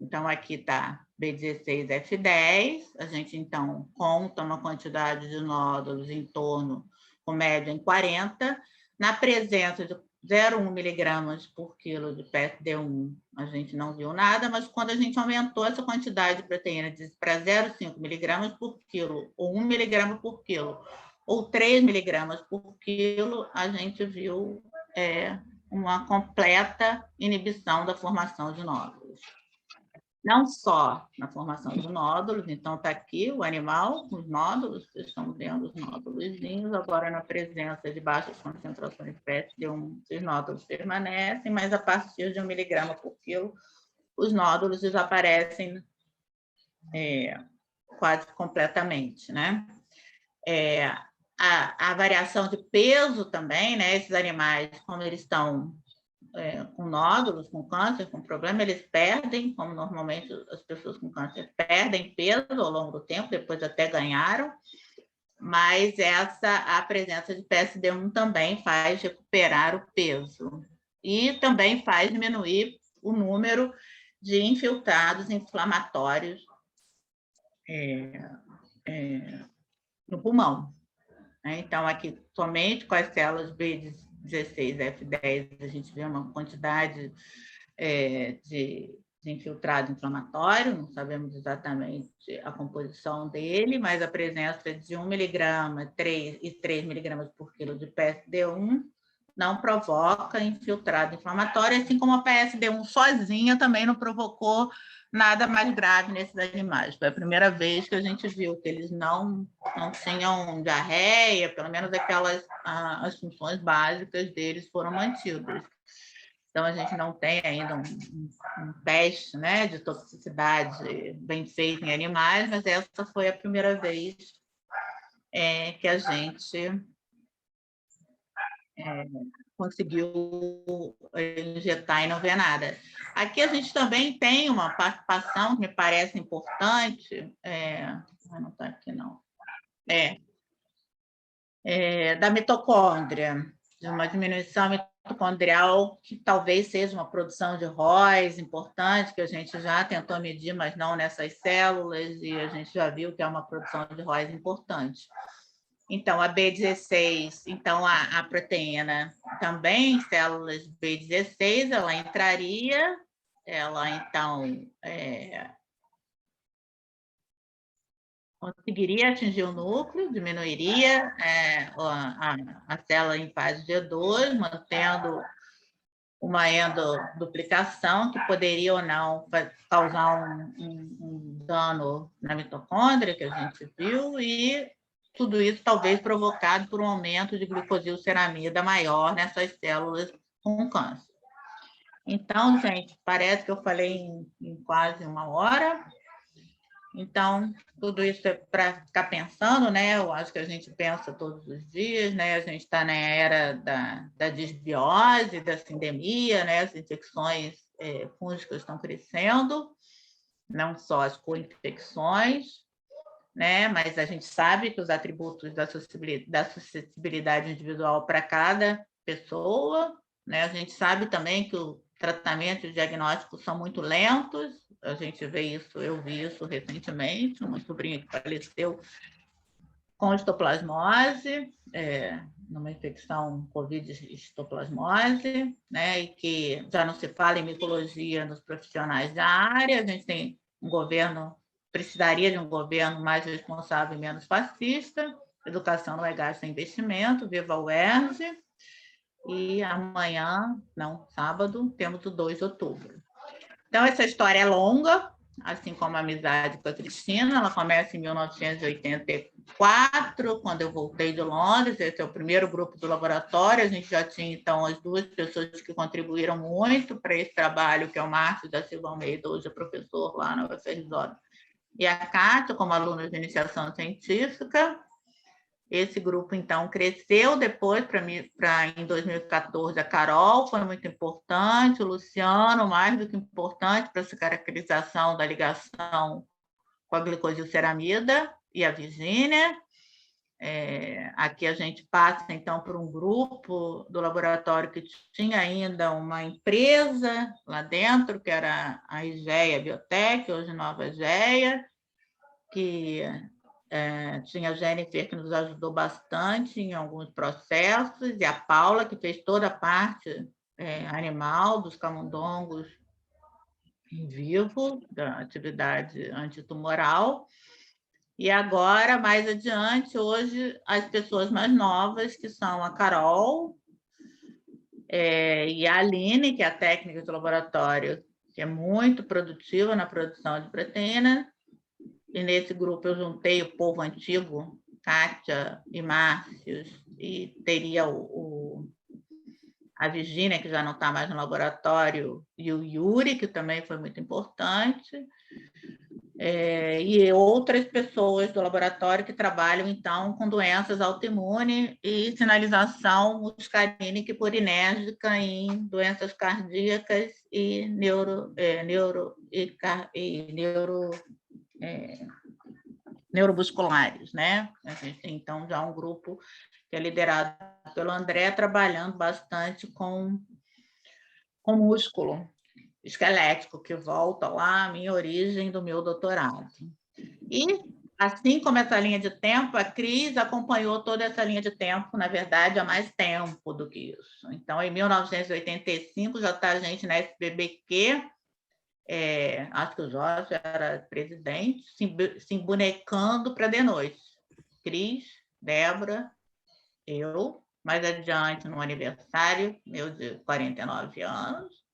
então aqui está B16F10, a gente então conta uma quantidade de nódulos em torno, com média em 40, na presença de 0,1 miligramas por quilo de PSD1, a gente não viu nada, mas quando a gente aumentou essa quantidade de proteína para 0,5 miligramas por quilo, ou 1 miligrama por quilo, ou 3 miligramas por quilo, a gente viu uma completa inibição da formação de nódulos. Não só na formação de nódulos, então está aqui o animal, os nódulos, vocês estão vendo os nódulos, agora na presença de baixas concentrações de PSD1, esses nódulos permanecem, mas a partir de 1 miligrama por quilo, os nódulos desaparecem quase completamente, né? A variação de peso também, né? Esses animais, como eles estão com nódulos, com câncer, com problema, eles perdem, como normalmente as pessoas com câncer perdem peso ao longo do tempo, depois até ganharam, mas a presença de PSD1 também faz recuperar o peso e também faz diminuir o número de infiltrados inflamatórios no pulmão. Então, aqui, somente com as células B16F10, a gente vê uma quantidade de infiltrado inflamatório, não sabemos exatamente a composição dele, mas a presença de 1 miligrama e 3 miligramas por quilo de PSD1 não provoca infiltrado inflamatório, assim como a PSD1 sozinha também não provocou nada mais grave nesses animais. Foi a primeira vez que a gente viu que eles não tinham diarreia, pelo menos as funções básicas deles foram mantidas. Então, a gente não tem ainda um teste, né, de toxicidade bem feito em animais, mas essa foi a primeira vez que a gente conseguiu injetar e não ver nada. Aqui a gente também tem uma participação que me parece importante, não está aqui não, da mitocôndria, de uma diminuição mitocondrial que talvez seja uma produção de ROS importante, que a gente já tentou medir, mas não nessas células, e a gente já viu que é uma produção de ROS importante. Então, a B16, então a proteína também, células B16, ela entraria, ela então conseguiria atingir o núcleo, diminuiria a célula em fase G2, mantendo uma endoduplicação que poderia ou não causar um dano na mitocôndria, que a gente viu, e tudo isso talvez provocado por um aumento de glicosilceramida maior nessas células com câncer. Então, gente, parece que eu falei em quase 1 hora. Então, tudo isso é para ficar pensando, né? Eu acho que a gente pensa todos os dias, né? A gente está na era da disbiose, da sindemia, né? As infecções fúngicas estão crescendo, não só as co-infecções, né? Mas a gente sabe que os atributos da suscetibilidade individual para cada pessoa, né? A gente sabe também que o tratamento e o diagnóstico são muito lentos, a gente vê isso, eu vi isso recentemente, uma sobrinha que faleceu com histoplasmose, numa infecção Covid-histoplasmose, né? E que já não se fala em micologia nos profissionais da área, a gente tem um governo, precisaria de um governo mais responsável e menos fascista, educação não é gasto, é investimento, viva o UERJ, e amanhã, não, sábado, temos o 2 de outubro. Então, essa história é longa, assim como a amizade com a Cristina, ela começa em 1984, quando eu voltei de Londres, esse é o primeiro grupo do laboratório, a gente já tinha, então, as 2 pessoas que contribuíram muito para esse trabalho, que é o Márcio da Silva Almeida, hoje é professor lá na UFRJ, e a Cátia, como aluna de iniciação científica. Esse grupo, então, cresceu depois para em 2014. A Carol foi muito importante, o Luciano, mais do que importante para essa caracterização da ligação com a glicosilceramida, e a Virgínia. Aqui a gente passa, então, por um grupo do laboratório que tinha ainda uma empresa lá dentro, que era a IGEA Biotech, hoje Nova IGEA, que tinha a Jennifer, que nos ajudou bastante em alguns processos, e a Paula, que fez toda a parte animal dos camundongos em vivo, da atividade antitumoral. E agora, mais adiante, hoje, as pessoas mais novas, que são a Carol e a Aline, que é a técnica do laboratório, que é muito produtiva na produção de proteína. E nesse grupo eu juntei o povo antigo, Kátia e Márcios, e teria a Virgínia, que já não está mais no laboratório, e o Yuri, que também foi muito importante. E outras pessoas do laboratório que trabalham, então, com doenças autoimunes e sinalização muscarínica e purinérgica em doenças cardíacas e neuromusculares, né? A gente tem, então, já um grupo que é liderado pelo André, trabalhando bastante com músculo esquelético, que volta lá à minha origem do meu doutorado. E, assim como essa linha de tempo, a Cris acompanhou toda essa linha de tempo, na verdade, há mais tempo do que isso. Então, em 1985, já está a gente na SBBQ, acho que o Jorge era presidente, se embonecando para de noite. Cris, Débora, eu, mais adiante, no aniversário meu de 49 anos.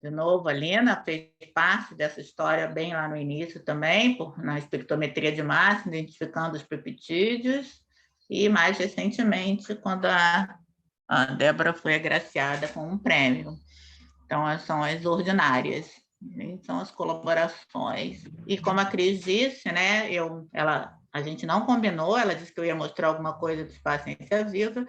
De novo, a Lina fez parte dessa história bem lá no início também, na espectrometria de massa, identificando os peptídeos, e mais recentemente, quando a Débora foi agraciada com um prêmio. Então, são as ordinárias, são as colaborações. E como a Cris disse, né, a gente não combinou, ela disse que eu ia mostrar alguma coisa do Espaço Ciência Viva.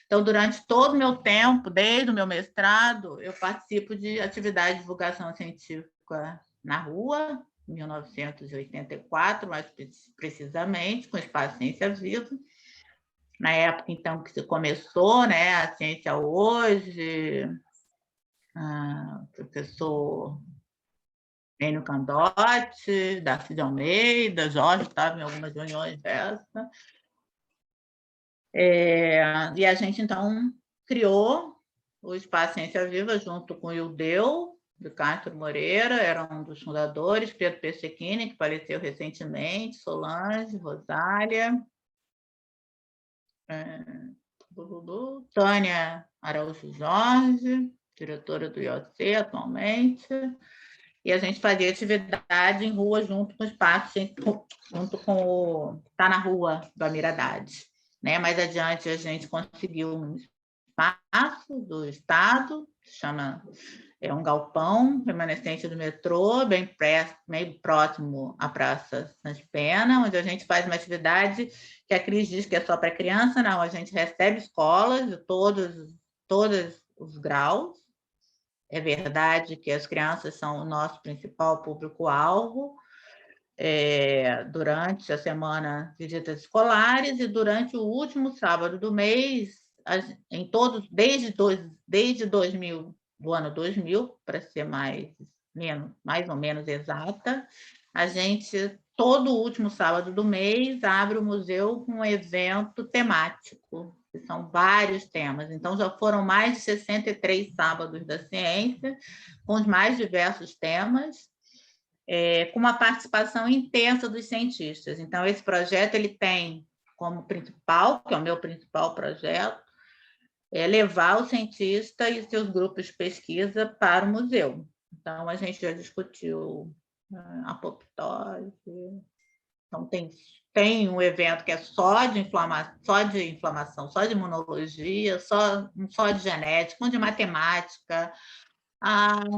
Então, durante todo o meu tempo, desde o meu mestrado, eu participo de atividade de divulgação científica na rua, em 1984, mais precisamente, com o Espaço Ciência Viva. Na época, então, que se começou, né, a Ciência Hoje, o professor Enio Candotti, Darcy de Almeida, Jorge estava em algumas reuniões dessa. E a gente, então, criou o Espaço Ciência Viva junto com o Ildeu, de Castro Moreira, era um dos fundadores, Pedro Pescechini, que faleceu recentemente, Solange, Rosália, Tânia Araújo Jorge, diretora do IOC atualmente, e a gente fazia atividade em rua junto com o espaço, junto com o Tá na Rua do Amiradade. Né? Mais adiante, a gente conseguiu um espaço do Estado, que chama um galpão remanescente do metrô, bem próximo à Praça Sans Pena, onde a gente faz uma atividade que a Cris diz que é só para criança. Não, a gente recebe escolas de todos os graus. É verdade que as crianças são o nosso principal público-alvo, durante a semana de visitas escolares, e durante o último sábado do mês, desde 2000, do ano 2000, para ser mais ou menos exata, a gente, todo último sábado do mês, abre o museu com um evento temático, que são vários temas. Então, já foram mais de 63 sábados da ciência, com os mais diversos temas, com uma participação intensa dos cientistas. Então, esse projeto ele tem como principal, que é o meu principal projeto, levar o cientista e seus grupos de pesquisa para o museu. Então, a gente já discutiu apoptose. Então, tem um evento que é só de inflamação, só de imunologia, só de genética, um de matemática,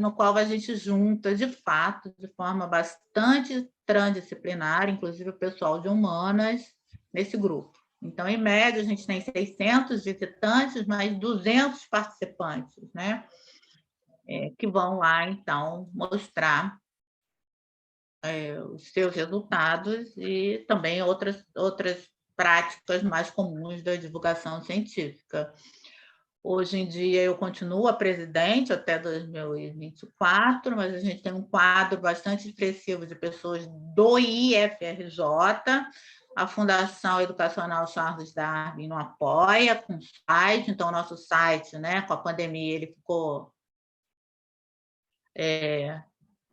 no qual a gente junta, de fato, de forma bastante transdisciplinar, inclusive o pessoal de humanas, nesse grupo. Então, em média, a gente tem 600 visitantes, mais 200 participantes, né? Que vão lá, então, mostrar os seus resultados e também outras práticas mais comuns da divulgação científica. Hoje em dia, eu continuo a presidente até 2024, mas a gente tem um quadro bastante expressivo de pessoas do IFRJ. A Fundação Educacional Charles Darwin não apoia com site, então o nosso site, né, com a pandemia, ele ficou...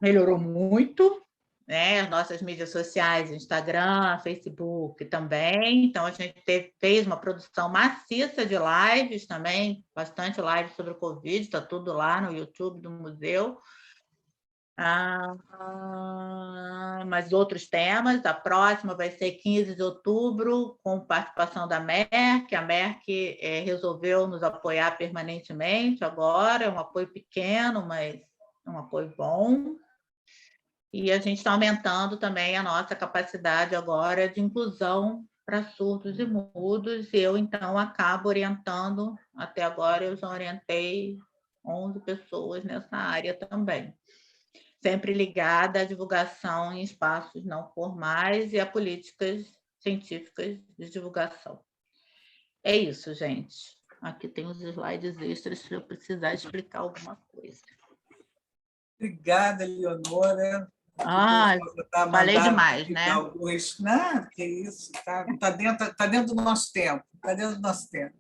melhorou muito, né? As nossas mídias sociais, Instagram, Facebook também. Então, a gente fez uma produção maciça de lives também, bastante lives sobre o Covid, está tudo lá no YouTube do museu. Mas outros temas, a próxima vai ser 15 de outubro, com participação da Merck. A Merck resolveu nos apoiar permanentemente agora, é um apoio pequeno, mas é um apoio bom. E a gente está aumentando também a nossa capacidade agora de inclusão para surdos e mudos, e eu, então, acabo orientando, até agora eu já orientei 11 pessoas nessa área também, sempre ligada à divulgação em espaços não formais e a políticas científicas de divulgação. É isso, gente. Aqui tem os slides extras se eu precisar explicar alguma coisa. Obrigada, Leonora. Falei demais, né? Alguns... Não, que isso, tá dentro do nosso tempo, está dentro do nosso tempo.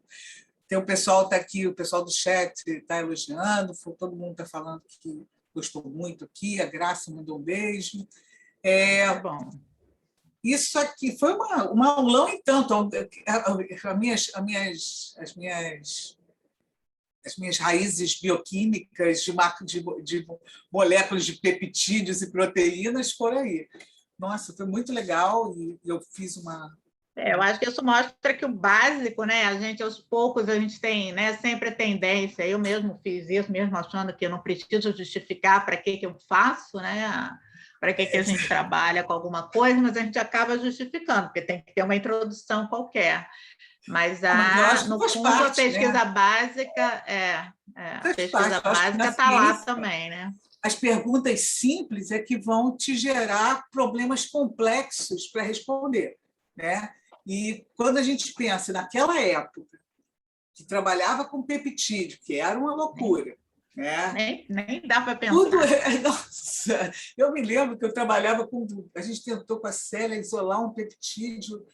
Tem o pessoal está aqui, o pessoal do chat está elogiando, todo mundo está falando que gostou muito aqui, a Graça mandou um beijo. Tá bom. Isso aqui foi uma aulão em tanto. As minhas raízes bioquímicas de moléculas de peptídeos e proteínas por aí. Nossa, foi muito legal e eu fiz uma... Eu acho que isso mostra que o básico, né? A gente, aos poucos, a gente tem, né, sempre a tendência, eu mesmo fiz isso, mesmo achando que eu não preciso justificar para que eu faço, né? Para que a gente trabalha com alguma coisa, mas a gente acaba justificando, porque tem que ter uma introdução qualquer. Mas, no fundo, a pesquisa básica está lá também, né? As perguntas simples é que vão te gerar problemas complexos para responder, né? E quando a gente pensa naquela época, que trabalhava com peptídeo, que era uma loucura, né? Nem dá para pensar. Nossa, eu me lembro que eu trabalhava com... A gente tentou com a Célia isolar um peptídeo,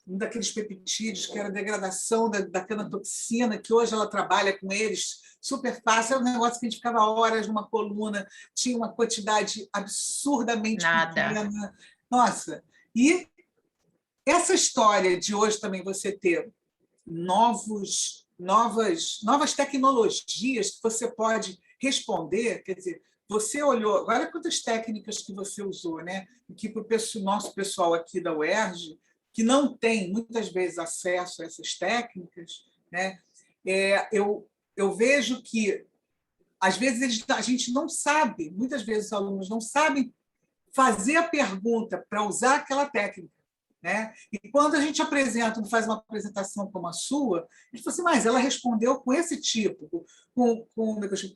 um daqueles peptídeos que era a degradação daquela toxina, que hoje ela trabalha com eles super fácil. Era um negócio que a gente ficava horas numa coluna, tinha uma quantidade absurdamente pequena. Nossa, e essa história de hoje também você ter novas tecnologias que você pode responder, quer dizer, você olhou, olha quantas técnicas que você usou, né? Que para o nosso pessoal aqui da UERJ, que não tem muitas vezes acesso a essas técnicas, né? Eu vejo que às vezes a gente não sabe, muitas vezes os alunos não sabem fazer a pergunta para usar aquela técnica, né? E quando a gente faz uma apresentação como a sua, a gente fala assim, mas ela respondeu com esse tipo, com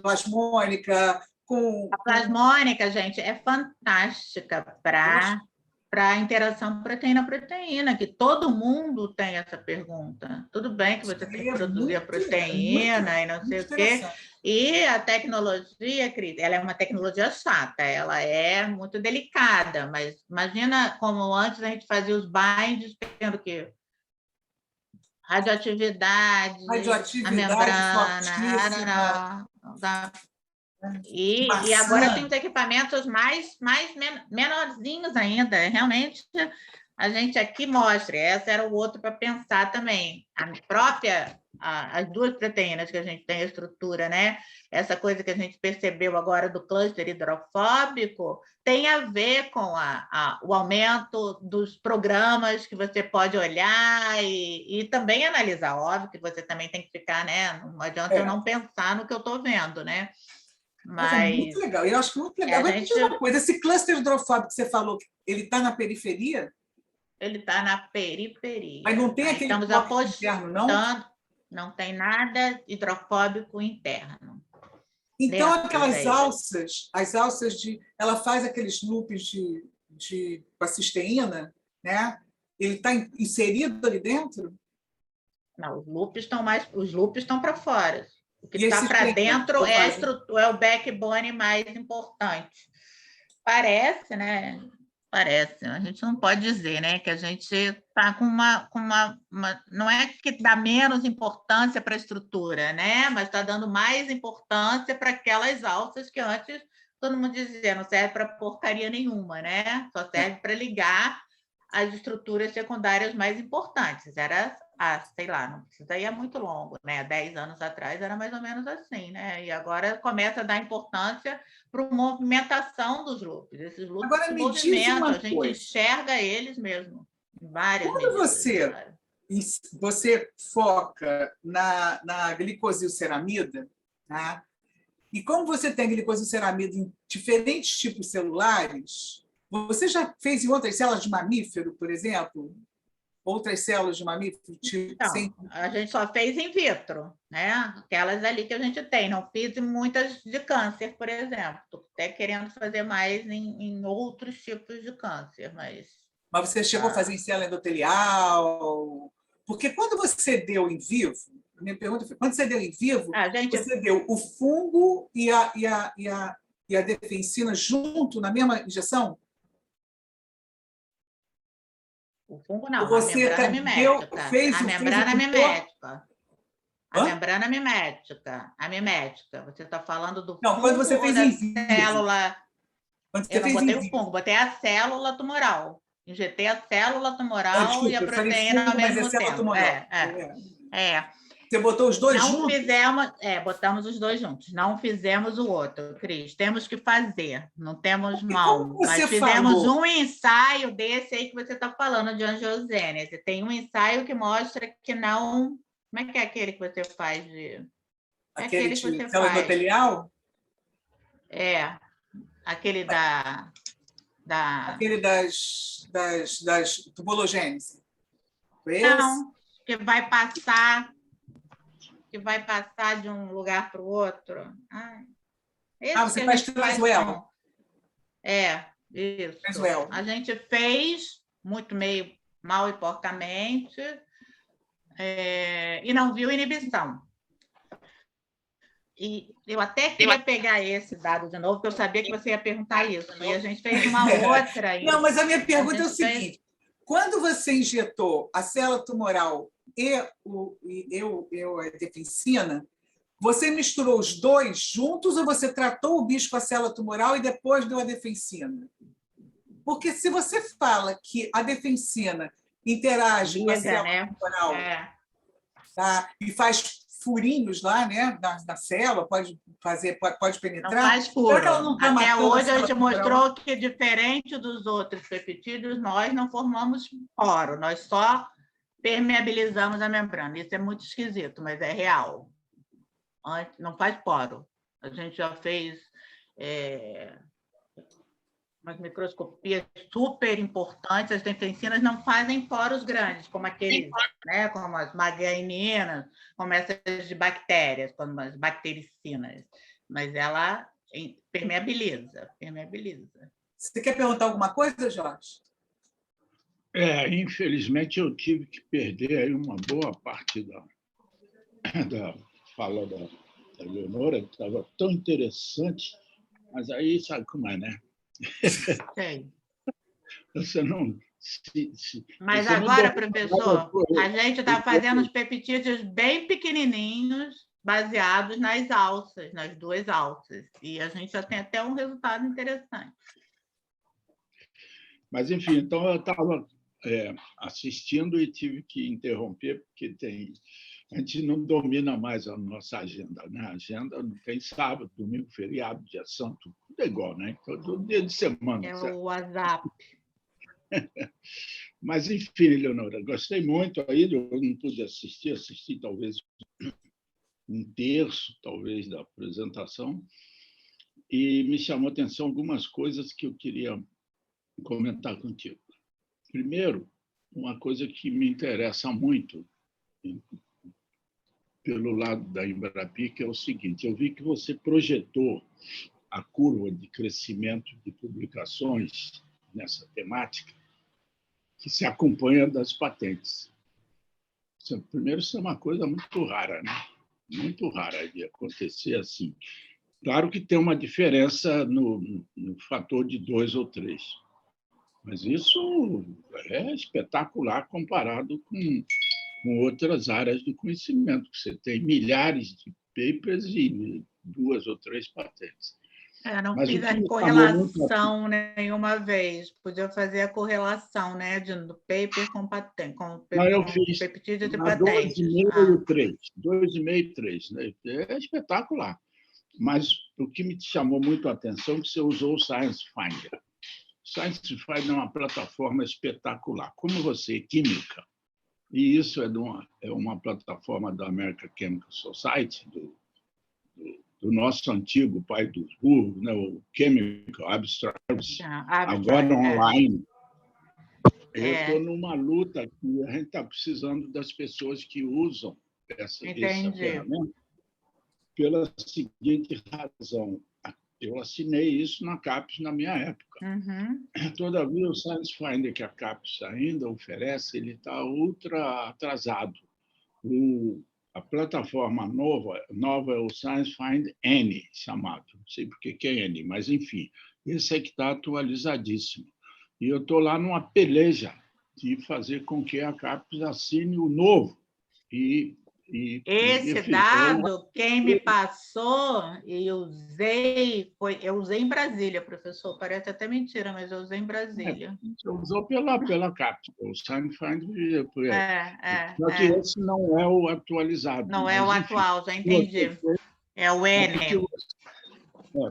plasmônica, A plasmônica, gente, é fantástica para a interação proteína-proteína, que todo mundo tem essa pergunta. Tudo bem que você tem que produzir a proteína e não sei o quê. E a tecnologia, Cris, ela é uma tecnologia chata, ela é muito delicada, mas imagina como antes a gente fazia os binds tendo o quê? Radioatividade, a membrana, e agora tem os equipamentos menorzinhos ainda. Realmente, a gente aqui mostra. Essa era o outro para pensar também. As duas proteínas que a gente tem a estrutura, né? Essa coisa que a gente percebeu agora do cluster hidrofóbico tem a ver com o aumento dos programas que você pode olhar e também analisar. Óbvio que você também tem que ficar, né? Não adianta eu não pensar no que eu estou vendo, né? Mas é muito legal. Eu acho muito legal. Agora, uma coisa, esse cluster hidrofóbico que você falou, ele está na periferia? Ele está na periferia. Mas não tem aquele Estamos tópico interno, não? Não tem nada hidrofóbico interno. Então, Dentro aquelas dele. alças, as alças ela faz aqueles loops com a cisteína, né? Ele está inserido ali dentro? Não, os loops estão para fora. O que está para dentro é o backbone mais importante. Parece, né? Parece. A gente não pode dizer, né, que a gente está com uma. Não é que dá menos importância para a estrutura, né? Mas está dando mais importância para aquelas alças que antes todo mundo dizia, não serve para porcaria nenhuma, né? Só serve para ligar as estruturas secundárias mais importantes. Era, sei lá, não precisa ir muito longo, né? 10 anos atrás era mais ou menos assim, né? E agora começa a dar importância para a movimentação dos loops. Esses loops Agora, se me diz movimentam, uma a gente coisa. enxerga eles mesmo, em várias Quando medidas. você foca na glicosilceramida, tá? E como você tem glicosilceramida em diferentes tipos celulares, você já fez em outras células de mamífero, por exemplo? Outras células de mamífero? Então, a gente só fez in vitro, né? Aquelas ali que a gente tem. Não fiz muitas de câncer, por exemplo. Estou até querendo fazer mais em outros tipos de câncer, mas você chegou a fazer em célula endotelial? Porque quando você deu em vivo, a minha pergunta foi, quando você deu em vivo, você deu o fungo e a defensina junto na mesma injeção? O fungo não, você a membrana mimética. Fez a membrana mimética. A membrana mimética. A mimética. Você está falando do não, fungo quando você fez ou da em vivo. célula? Eu não botei o fungo, botei a célula tumoral. Injetei a célula tumoral desculpa, e a proteína fungo, ao mesmo mas é célula tempo. tumoral. É. Você botou os dois juntos? Botamos os dois juntos. Não fizemos o outro, Cris. Temos que fazer, não temos mão. Mas fizemos um ensaio desse aí que você está falando, de angiogênese. Tem um ensaio que mostra que não... Como é que é aquele que você faz de... Aquele que você célula endotelial? Aquele Aquele das tubulogênese. Não, que vai passar de um lugar para o outro. Você faz Transwell. Isso. Transwell. A gente fez meio mal e porcamente e não viu inibição. E eu até queria pegar esse dado de novo, porque eu sabia que você ia perguntar isso. E a gente fez uma outra aí. Não, mas a minha pergunta é o seguinte: quando você injetou a célula tumoral e a defensina, você misturou os dois juntos ou você tratou o bicho com a célula tumoral e depois deu a defensina? Porque se você fala que a defensina interage com a célula tumoral, tá? E faz furinhos lá, né, na célula, pode penetrar. Não faz furo. Até hoje a gente mostrou que, diferente dos outros peptídeos, nós não formamos poro, nós só permeabilizamos a membrana. Isso é muito esquisito, mas é real. Não faz poro. A gente já fez umas microscopias super importantes. As defensinas não fazem poros grandes, como aqueles, né, como as maganinas, como essas de bactérias, como as bactericinas. Mas ela permeabiliza. Você quer perguntar alguma coisa, Jorge? Infelizmente, eu tive que perder aí uma boa parte da fala da Leonora, que estava tão interessante, mas aí sabe como é, né? Sim. Você não... Mas você agora, professor, a gente está fazendo os peptídeos bem pequenininhos, baseados nas alças, nas duas alças. E a gente já tem até um resultado interessante. Mas, enfim, então eu estava assistindo e tive que interromper, porque a gente não domina mais a nossa agenda, né? A agenda não tem sábado, domingo, feriado, dia santo, tudo é igual, né? Todo dia de semana. O WhatsApp. Mas, enfim, Leonora, gostei muito aí, eu não pude assisti talvez um terço, talvez, da apresentação, e me chamou a atenção algumas coisas que eu queria comentar contigo. Primeiro, uma coisa que me interessa muito pelo lado da Embrapi, que é o seguinte: eu vi que você projetou a curva de crescimento de publicações nessa temática, que se acompanha das patentes. Primeiro, isso é uma coisa muito rara, né? Muito rara de acontecer assim. Claro que tem uma diferença no fator de 2 ou 3, mas isso é espetacular comparado com outras áreas do conhecimento, que você tem milhares de papers e 2 ou 3 patentes. Não Mas fiz o que a me correlação nenhuma vez. Podia fazer a correlação, né, do paper com patente, com eu fiz peptídeo de na patentes. 2,5 e 3. 2,5 e 3. Né? É espetacular. Mas o que me chamou muito a atenção é que você usou o Science Finder. O Science Finder é uma plataforma espetacular. Como você é química, e isso é uma plataforma da American Chemical Society, do nosso antigo pai dos burros, né? O Chemical Abstract Service, agora online. Eu estou numa luta que a gente está precisando das pessoas que usam essa ferramenta pela seguinte razão. Eu assinei isso na CAPES na minha época. Todavia, o Science Finder que a CAPES ainda oferece, ele está ultra atrasado. A plataforma nova é o Science Finder N, chamado. Não sei por que é N, mas, enfim, esse é que está atualizadíssimo. E eu estou lá numa peleja de fazer com que a CAPES assine o novo. Esse dado, quem me passou e eu usei em Brasília, professor. Parece até mentira, mas eu usei em Brasília. Você usou pela CAPES, o Science Finder. Só que esse não é o atualizado. Não é o atual, já entendi. É o N.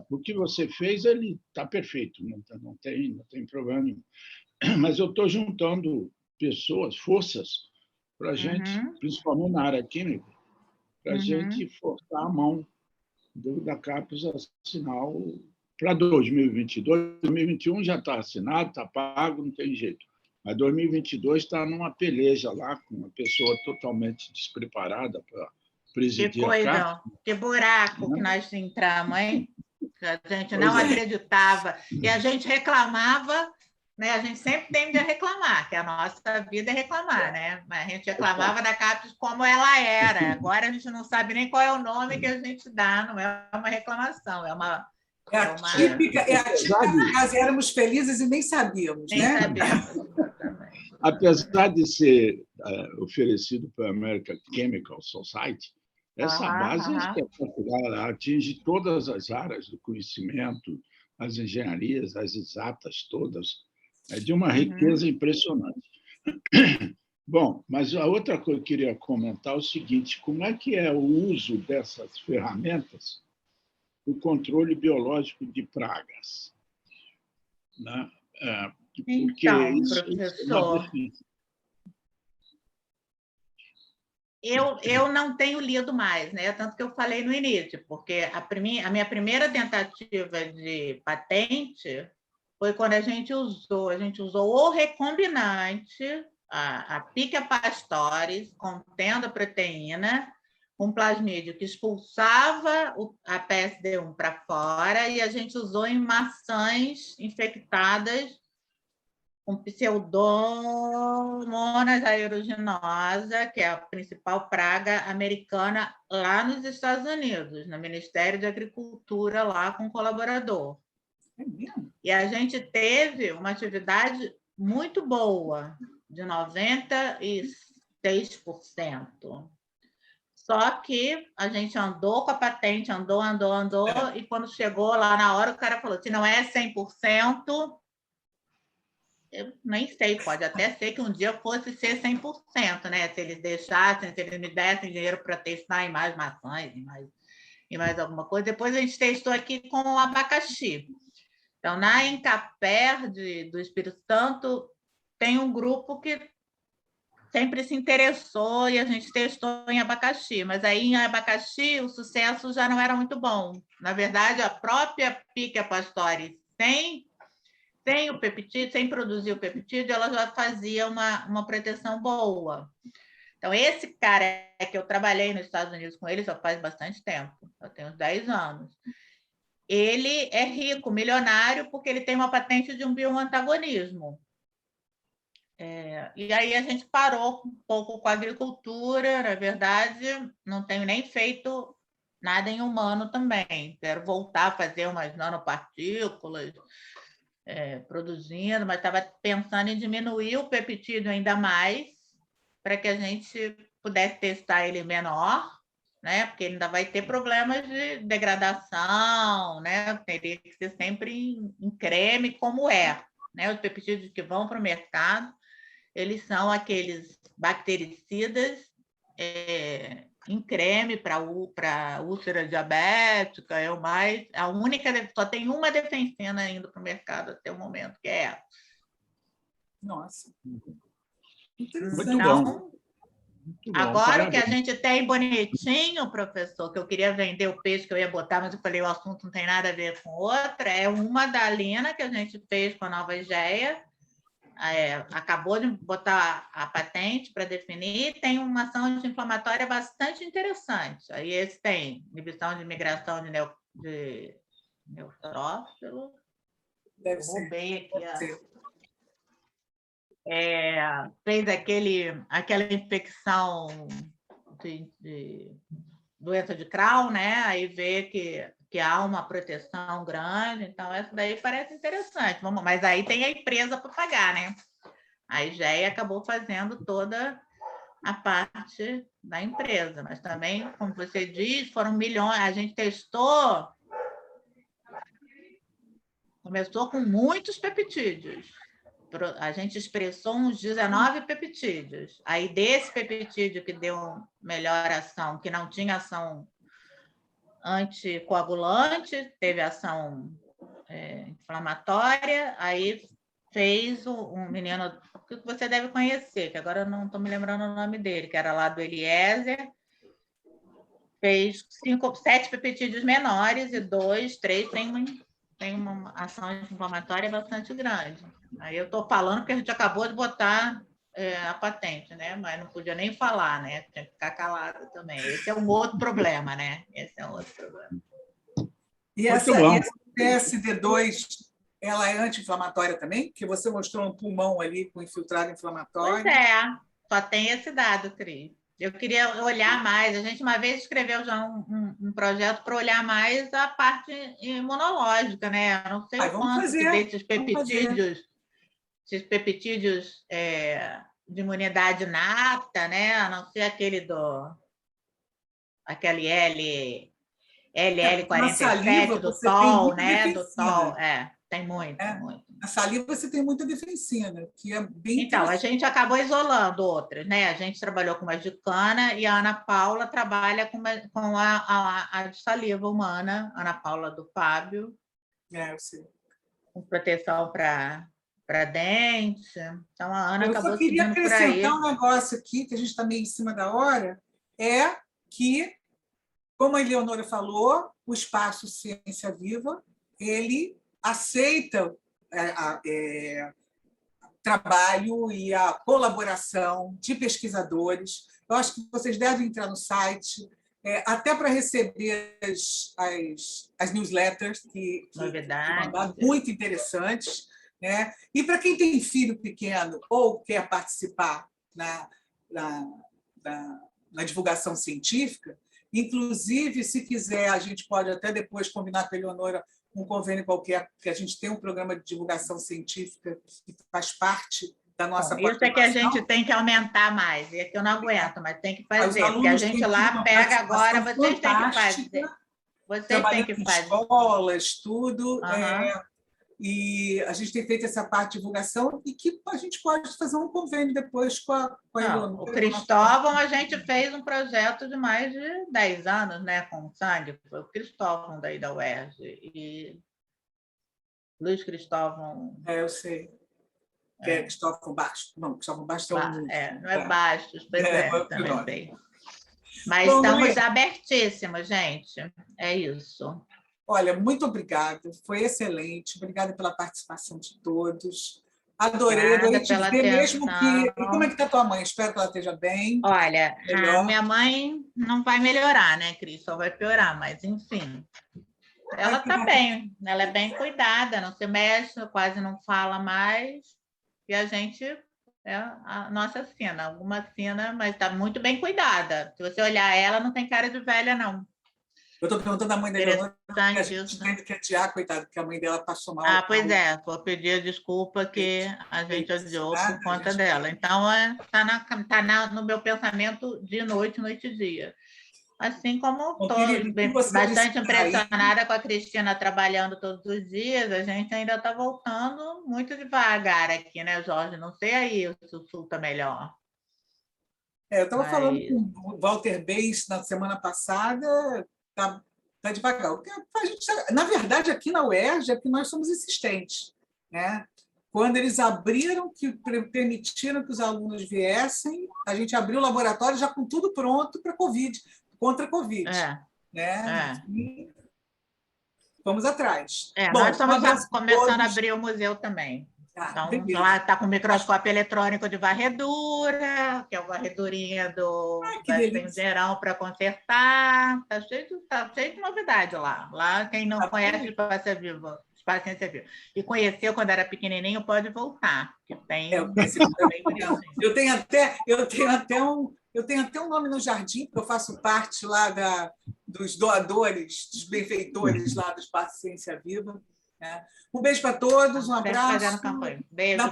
O que você fez, ele está perfeito, não tem problema nenhum. Mas eu estou juntando pessoas, forças, para a gente, principalmente na área química, para a gente forçar a mão da CAPES assinar para 2022. 2021 já está assinado, está pago, não tem jeito. Mas 2022 está numa peleja lá, com uma pessoa totalmente despreparada para presidir a CAPES. Que buraco que nós entramos, hein? A gente não acreditava. E a gente reclamava, né? A gente sempre tende a reclamar, que a nossa vida é reclamar, né? Mas a gente reclamava da CAPES como ela era. Agora a gente não sabe nem qual é o nome que a gente dá, não é uma reclamação, é uma... É a típica frase, éramos felizes e nem sabíamos, nem né? Sabíamos. Apesar de ser oferecido pela American Chemical Society, essa base é espetacular, ela atinge todas as áreas do conhecimento, as engenharias, as exatas todas. É de uma riqueza impressionante. Bom, mas a outra coisa que eu queria comentar é o seguinte: como é que é o uso dessas ferramentas no controle biológico de pragas? Né? Porque então, isso professor, eu não tenho lido mais, né? Tanto que eu falei no início, porque a minha primeira tentativa de patente foi quando a gente usou o recombinante, a Pichia pastoris, contendo a proteína, um plasmídio que expulsava a PSD1 para fora, e a gente usou em maçãs infectadas com Pseudomonas aeruginosa, que é a principal praga americana lá nos Estados Unidos, no Ministério de Agricultura, lá com um colaborador. E a gente teve uma atividade muito boa, de 96%. Só que a gente andou com a patente, andou, e quando chegou lá na hora, o cara falou: se não é 100%, eu nem sei, pode até ser que um dia fosse ser 100%, né? Se eles deixassem, se eles me dessem dinheiro para testar em mais maçãs, em mais alguma coisa. Depois a gente testou aqui com o abacaxi. Então, na Encaper do Espírito Santo, tem um grupo que sempre se interessou e a gente testou em abacaxi, mas aí em abacaxi o sucesso já não era muito bom. Na verdade, a própria Pichia pastoris, sem o peptídeo, sem produzir o peptídeo, ela já fazia uma proteção boa. Então, esse cara que eu trabalhei nos Estados Unidos com ele já faz bastante tempo, eu tenho uns 10 anos. Ele é rico, milionário, porque ele tem uma patente de um bioantagonismo. E aí a gente parou um pouco com a agricultura, na verdade, não tenho nem feito nada em humano também. Quero voltar a fazer umas nanopartículas, produzindo, mas estava pensando em diminuir o peptídeo ainda mais, para que a gente pudesse testar ele menor, né? Porque ele ainda vai ter problemas de degradação, né? Teria que ser sempre em creme, como é, né? Os peptídeos que vão para o mercado, eles são aqueles bactericidas em creme para úlcera diabética, a única, só tem uma defensina indo para o mercado até o momento, que é essa. Nossa. Muito bom. Muito bom. Agora o que a Parabéns. gente tem bonitinho, professor, que eu queria vender o peixe que eu ia botar, mas eu falei, o assunto não tem nada a ver com outra, é uma da Lina que a gente fez com a Nova Egea, acabou de botar a patente para definir, tem uma ação anti-inflamatória bastante interessante. Aí esse tem inibição de migração de neutrófilo. Deve ser. Roubei aqui fez aquela infecção de doença de Crohn, né? Aí vê que há uma proteção grande, então essa daí parece interessante. Mas aí tem a empresa para pagar, né? A Egea acabou fazendo toda a parte da empresa, mas também, como você diz, foram milhões, a gente testou, começou com muitos peptídeos. A gente expressou uns 19 peptídeos. Aí, desse peptídeo que deu melhor ação, que não tinha ação anticoagulante, teve ação inflamatória, aí fez um menino que você deve conhecer, que agora eu não estou me lembrando o nome dele, que era lá do Eliezer, fez 7 peptídeos menores e 2, 3 tem uma ação inflamatória bastante grande. Aí eu estou falando porque a gente acabou de botar a patente, né? Mas não podia nem falar, né? Tinha que ficar calado também. Esse é um outro problema, né? Esse é um outro problema. E essa PSD2, ela é anti-inflamatória também? Que você mostrou um pulmão ali com infiltrado inflamatório. Pois é, só tem esse dado, Cris. Eu queria olhar mais. A gente uma vez escreveu já um projeto para olhar mais a parte imunológica, né? Eu não sei o quanto desses peptídeos, esses peptídeos de imunidade inata, né? A não ser aquele aquele LL47 do TOL, né? Do TOL, tem muito, muito. A saliva você tem muita defensina, que é bem Então, a gente acabou isolando outras, né? A gente trabalhou com uma de cana e a Ana Paula trabalha com a de saliva humana, Ana Paula do Fábio. Eu sei. Com proteção para dente. Então, a Ana acabou seguindo por aí. Eu só queria acrescentar um negócio aqui, que a gente está meio em cima da hora, é que, como a Eleonora falou, o Espaço Ciência Viva, ele aceita trabalho e a colaboração de pesquisadores. Eu acho que vocês devem entrar no site, até para receber as newsletters que mandaram, muito interessantes, né? E para quem tem filho pequeno ou quer participar na divulgação científica, inclusive, se quiser, a gente pode até depois combinar com a Eleonora um convênio qualquer, que a gente tem um programa de divulgação científica que faz parte da nossa participação. Isso é que a gente tem que aumentar mais, é que eu não aguento, mas tem que fazer, porque a gente lá pega agora, vocês têm que fazer. Vocês têm que fazer. Escolas, tudo. E a gente tem feito essa parte de divulgação e que a gente pode fazer um convênio depois com a Eleonora. O Cristóvão, a gente fez um projeto de mais de 10 anos, né, com o sangue, foi o Cristóvão daí da UERJ, e Luiz Cristóvão... eu sei. Que é Cristóvão Bastos. Não, Cristóvão Bastos não é Bastos, também sei. Mas bom, estamos abertíssimos, gente. É isso. Olha, muito obrigada, foi excelente. Obrigada pela participação de todos. Adorei te pela ver, mesmo que... atenção. E como é que está tua mãe? Espero que ela esteja bem. Olha, a Melhor. minha mãe não vai melhorar, né, Cris? Só vai piorar, mas enfim. Ela está bem, ela é bem cuidada, não se mexe, quase não fala mais. E a gente é a nossa Sina, alguma Sina, mas está muito bem cuidada. Se você olhar ela, não tem cara de velha, não. Eu estou perguntando à mãe da Leonora, porque a gente Isso, tem que adiar, coitada, porque a mãe dela passou mal. Ah, pois é, vou pedir desculpa que a gente adiou por conta dela. Então, tá no meu pensamento de noite e dia. Assim como estou bastante impressionada com a Cristina trabalhando todos os dias, a gente ainda está voltando muito devagar aqui, né, Jorge? Não sei aí se o Sul está melhor. Eu estava falando com o Walter Beis na semana passada, está devagar. Na verdade, aqui na UERJ é que nós somos insistentes, né? Quando eles abriram, que permitiram que os alunos viessem, a gente abriu o laboratório já com tudo pronto para Covid, contra a Covid. Né? E vamos atrás. Bom, nós estamos começando a abrir o museu também. Então, lá está com o microscópio eletrônico de varredura, que é a varredurinha do geral para consertar. Está cheio de novidade lá. Lá, quem não conhece Paciência Viva, e conheceu quando era pequenininho, pode voltar. Que tem... Eu tenho até um nome no jardim, porque eu faço parte lá dos doadores, dos benfeitores lá do Espaço Ciência Viva. Né? Um beijo para todos, um abraço. Beijo.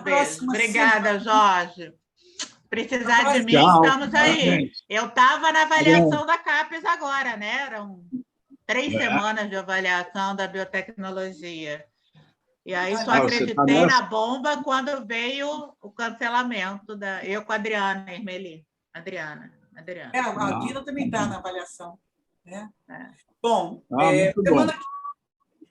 Obrigada, Jorge. Precisar de mim, estamos aí. Eu estava na avaliação da CAPES agora, né? Eram 3 semanas de avaliação da biotecnologia. E aí só acreditei na bomba quando veio o cancelamento. Eu com a Adriana Ermeli. Adriana. A Guila também está na avaliação. Né? Bom,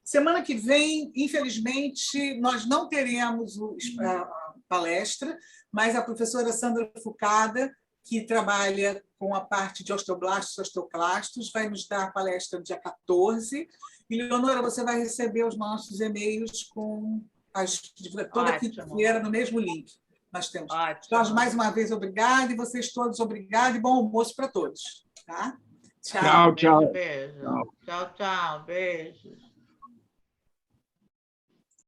semana que vem, infelizmente, nós não teremos a palestra, mas a professora Sandra Fucada, que trabalha com a parte de osteoblastos e osteoclastos, vai nos dar a palestra no dia 14. E, Leonora, você vai receber os nossos e-mails com toda quinta-feira no mesmo link. Nós temos. Jorge, mais uma vez, obrigada, e vocês todos, obrigado, e bom almoço para todos. Tá? Tchau. Beijo. Tchau. Beijos.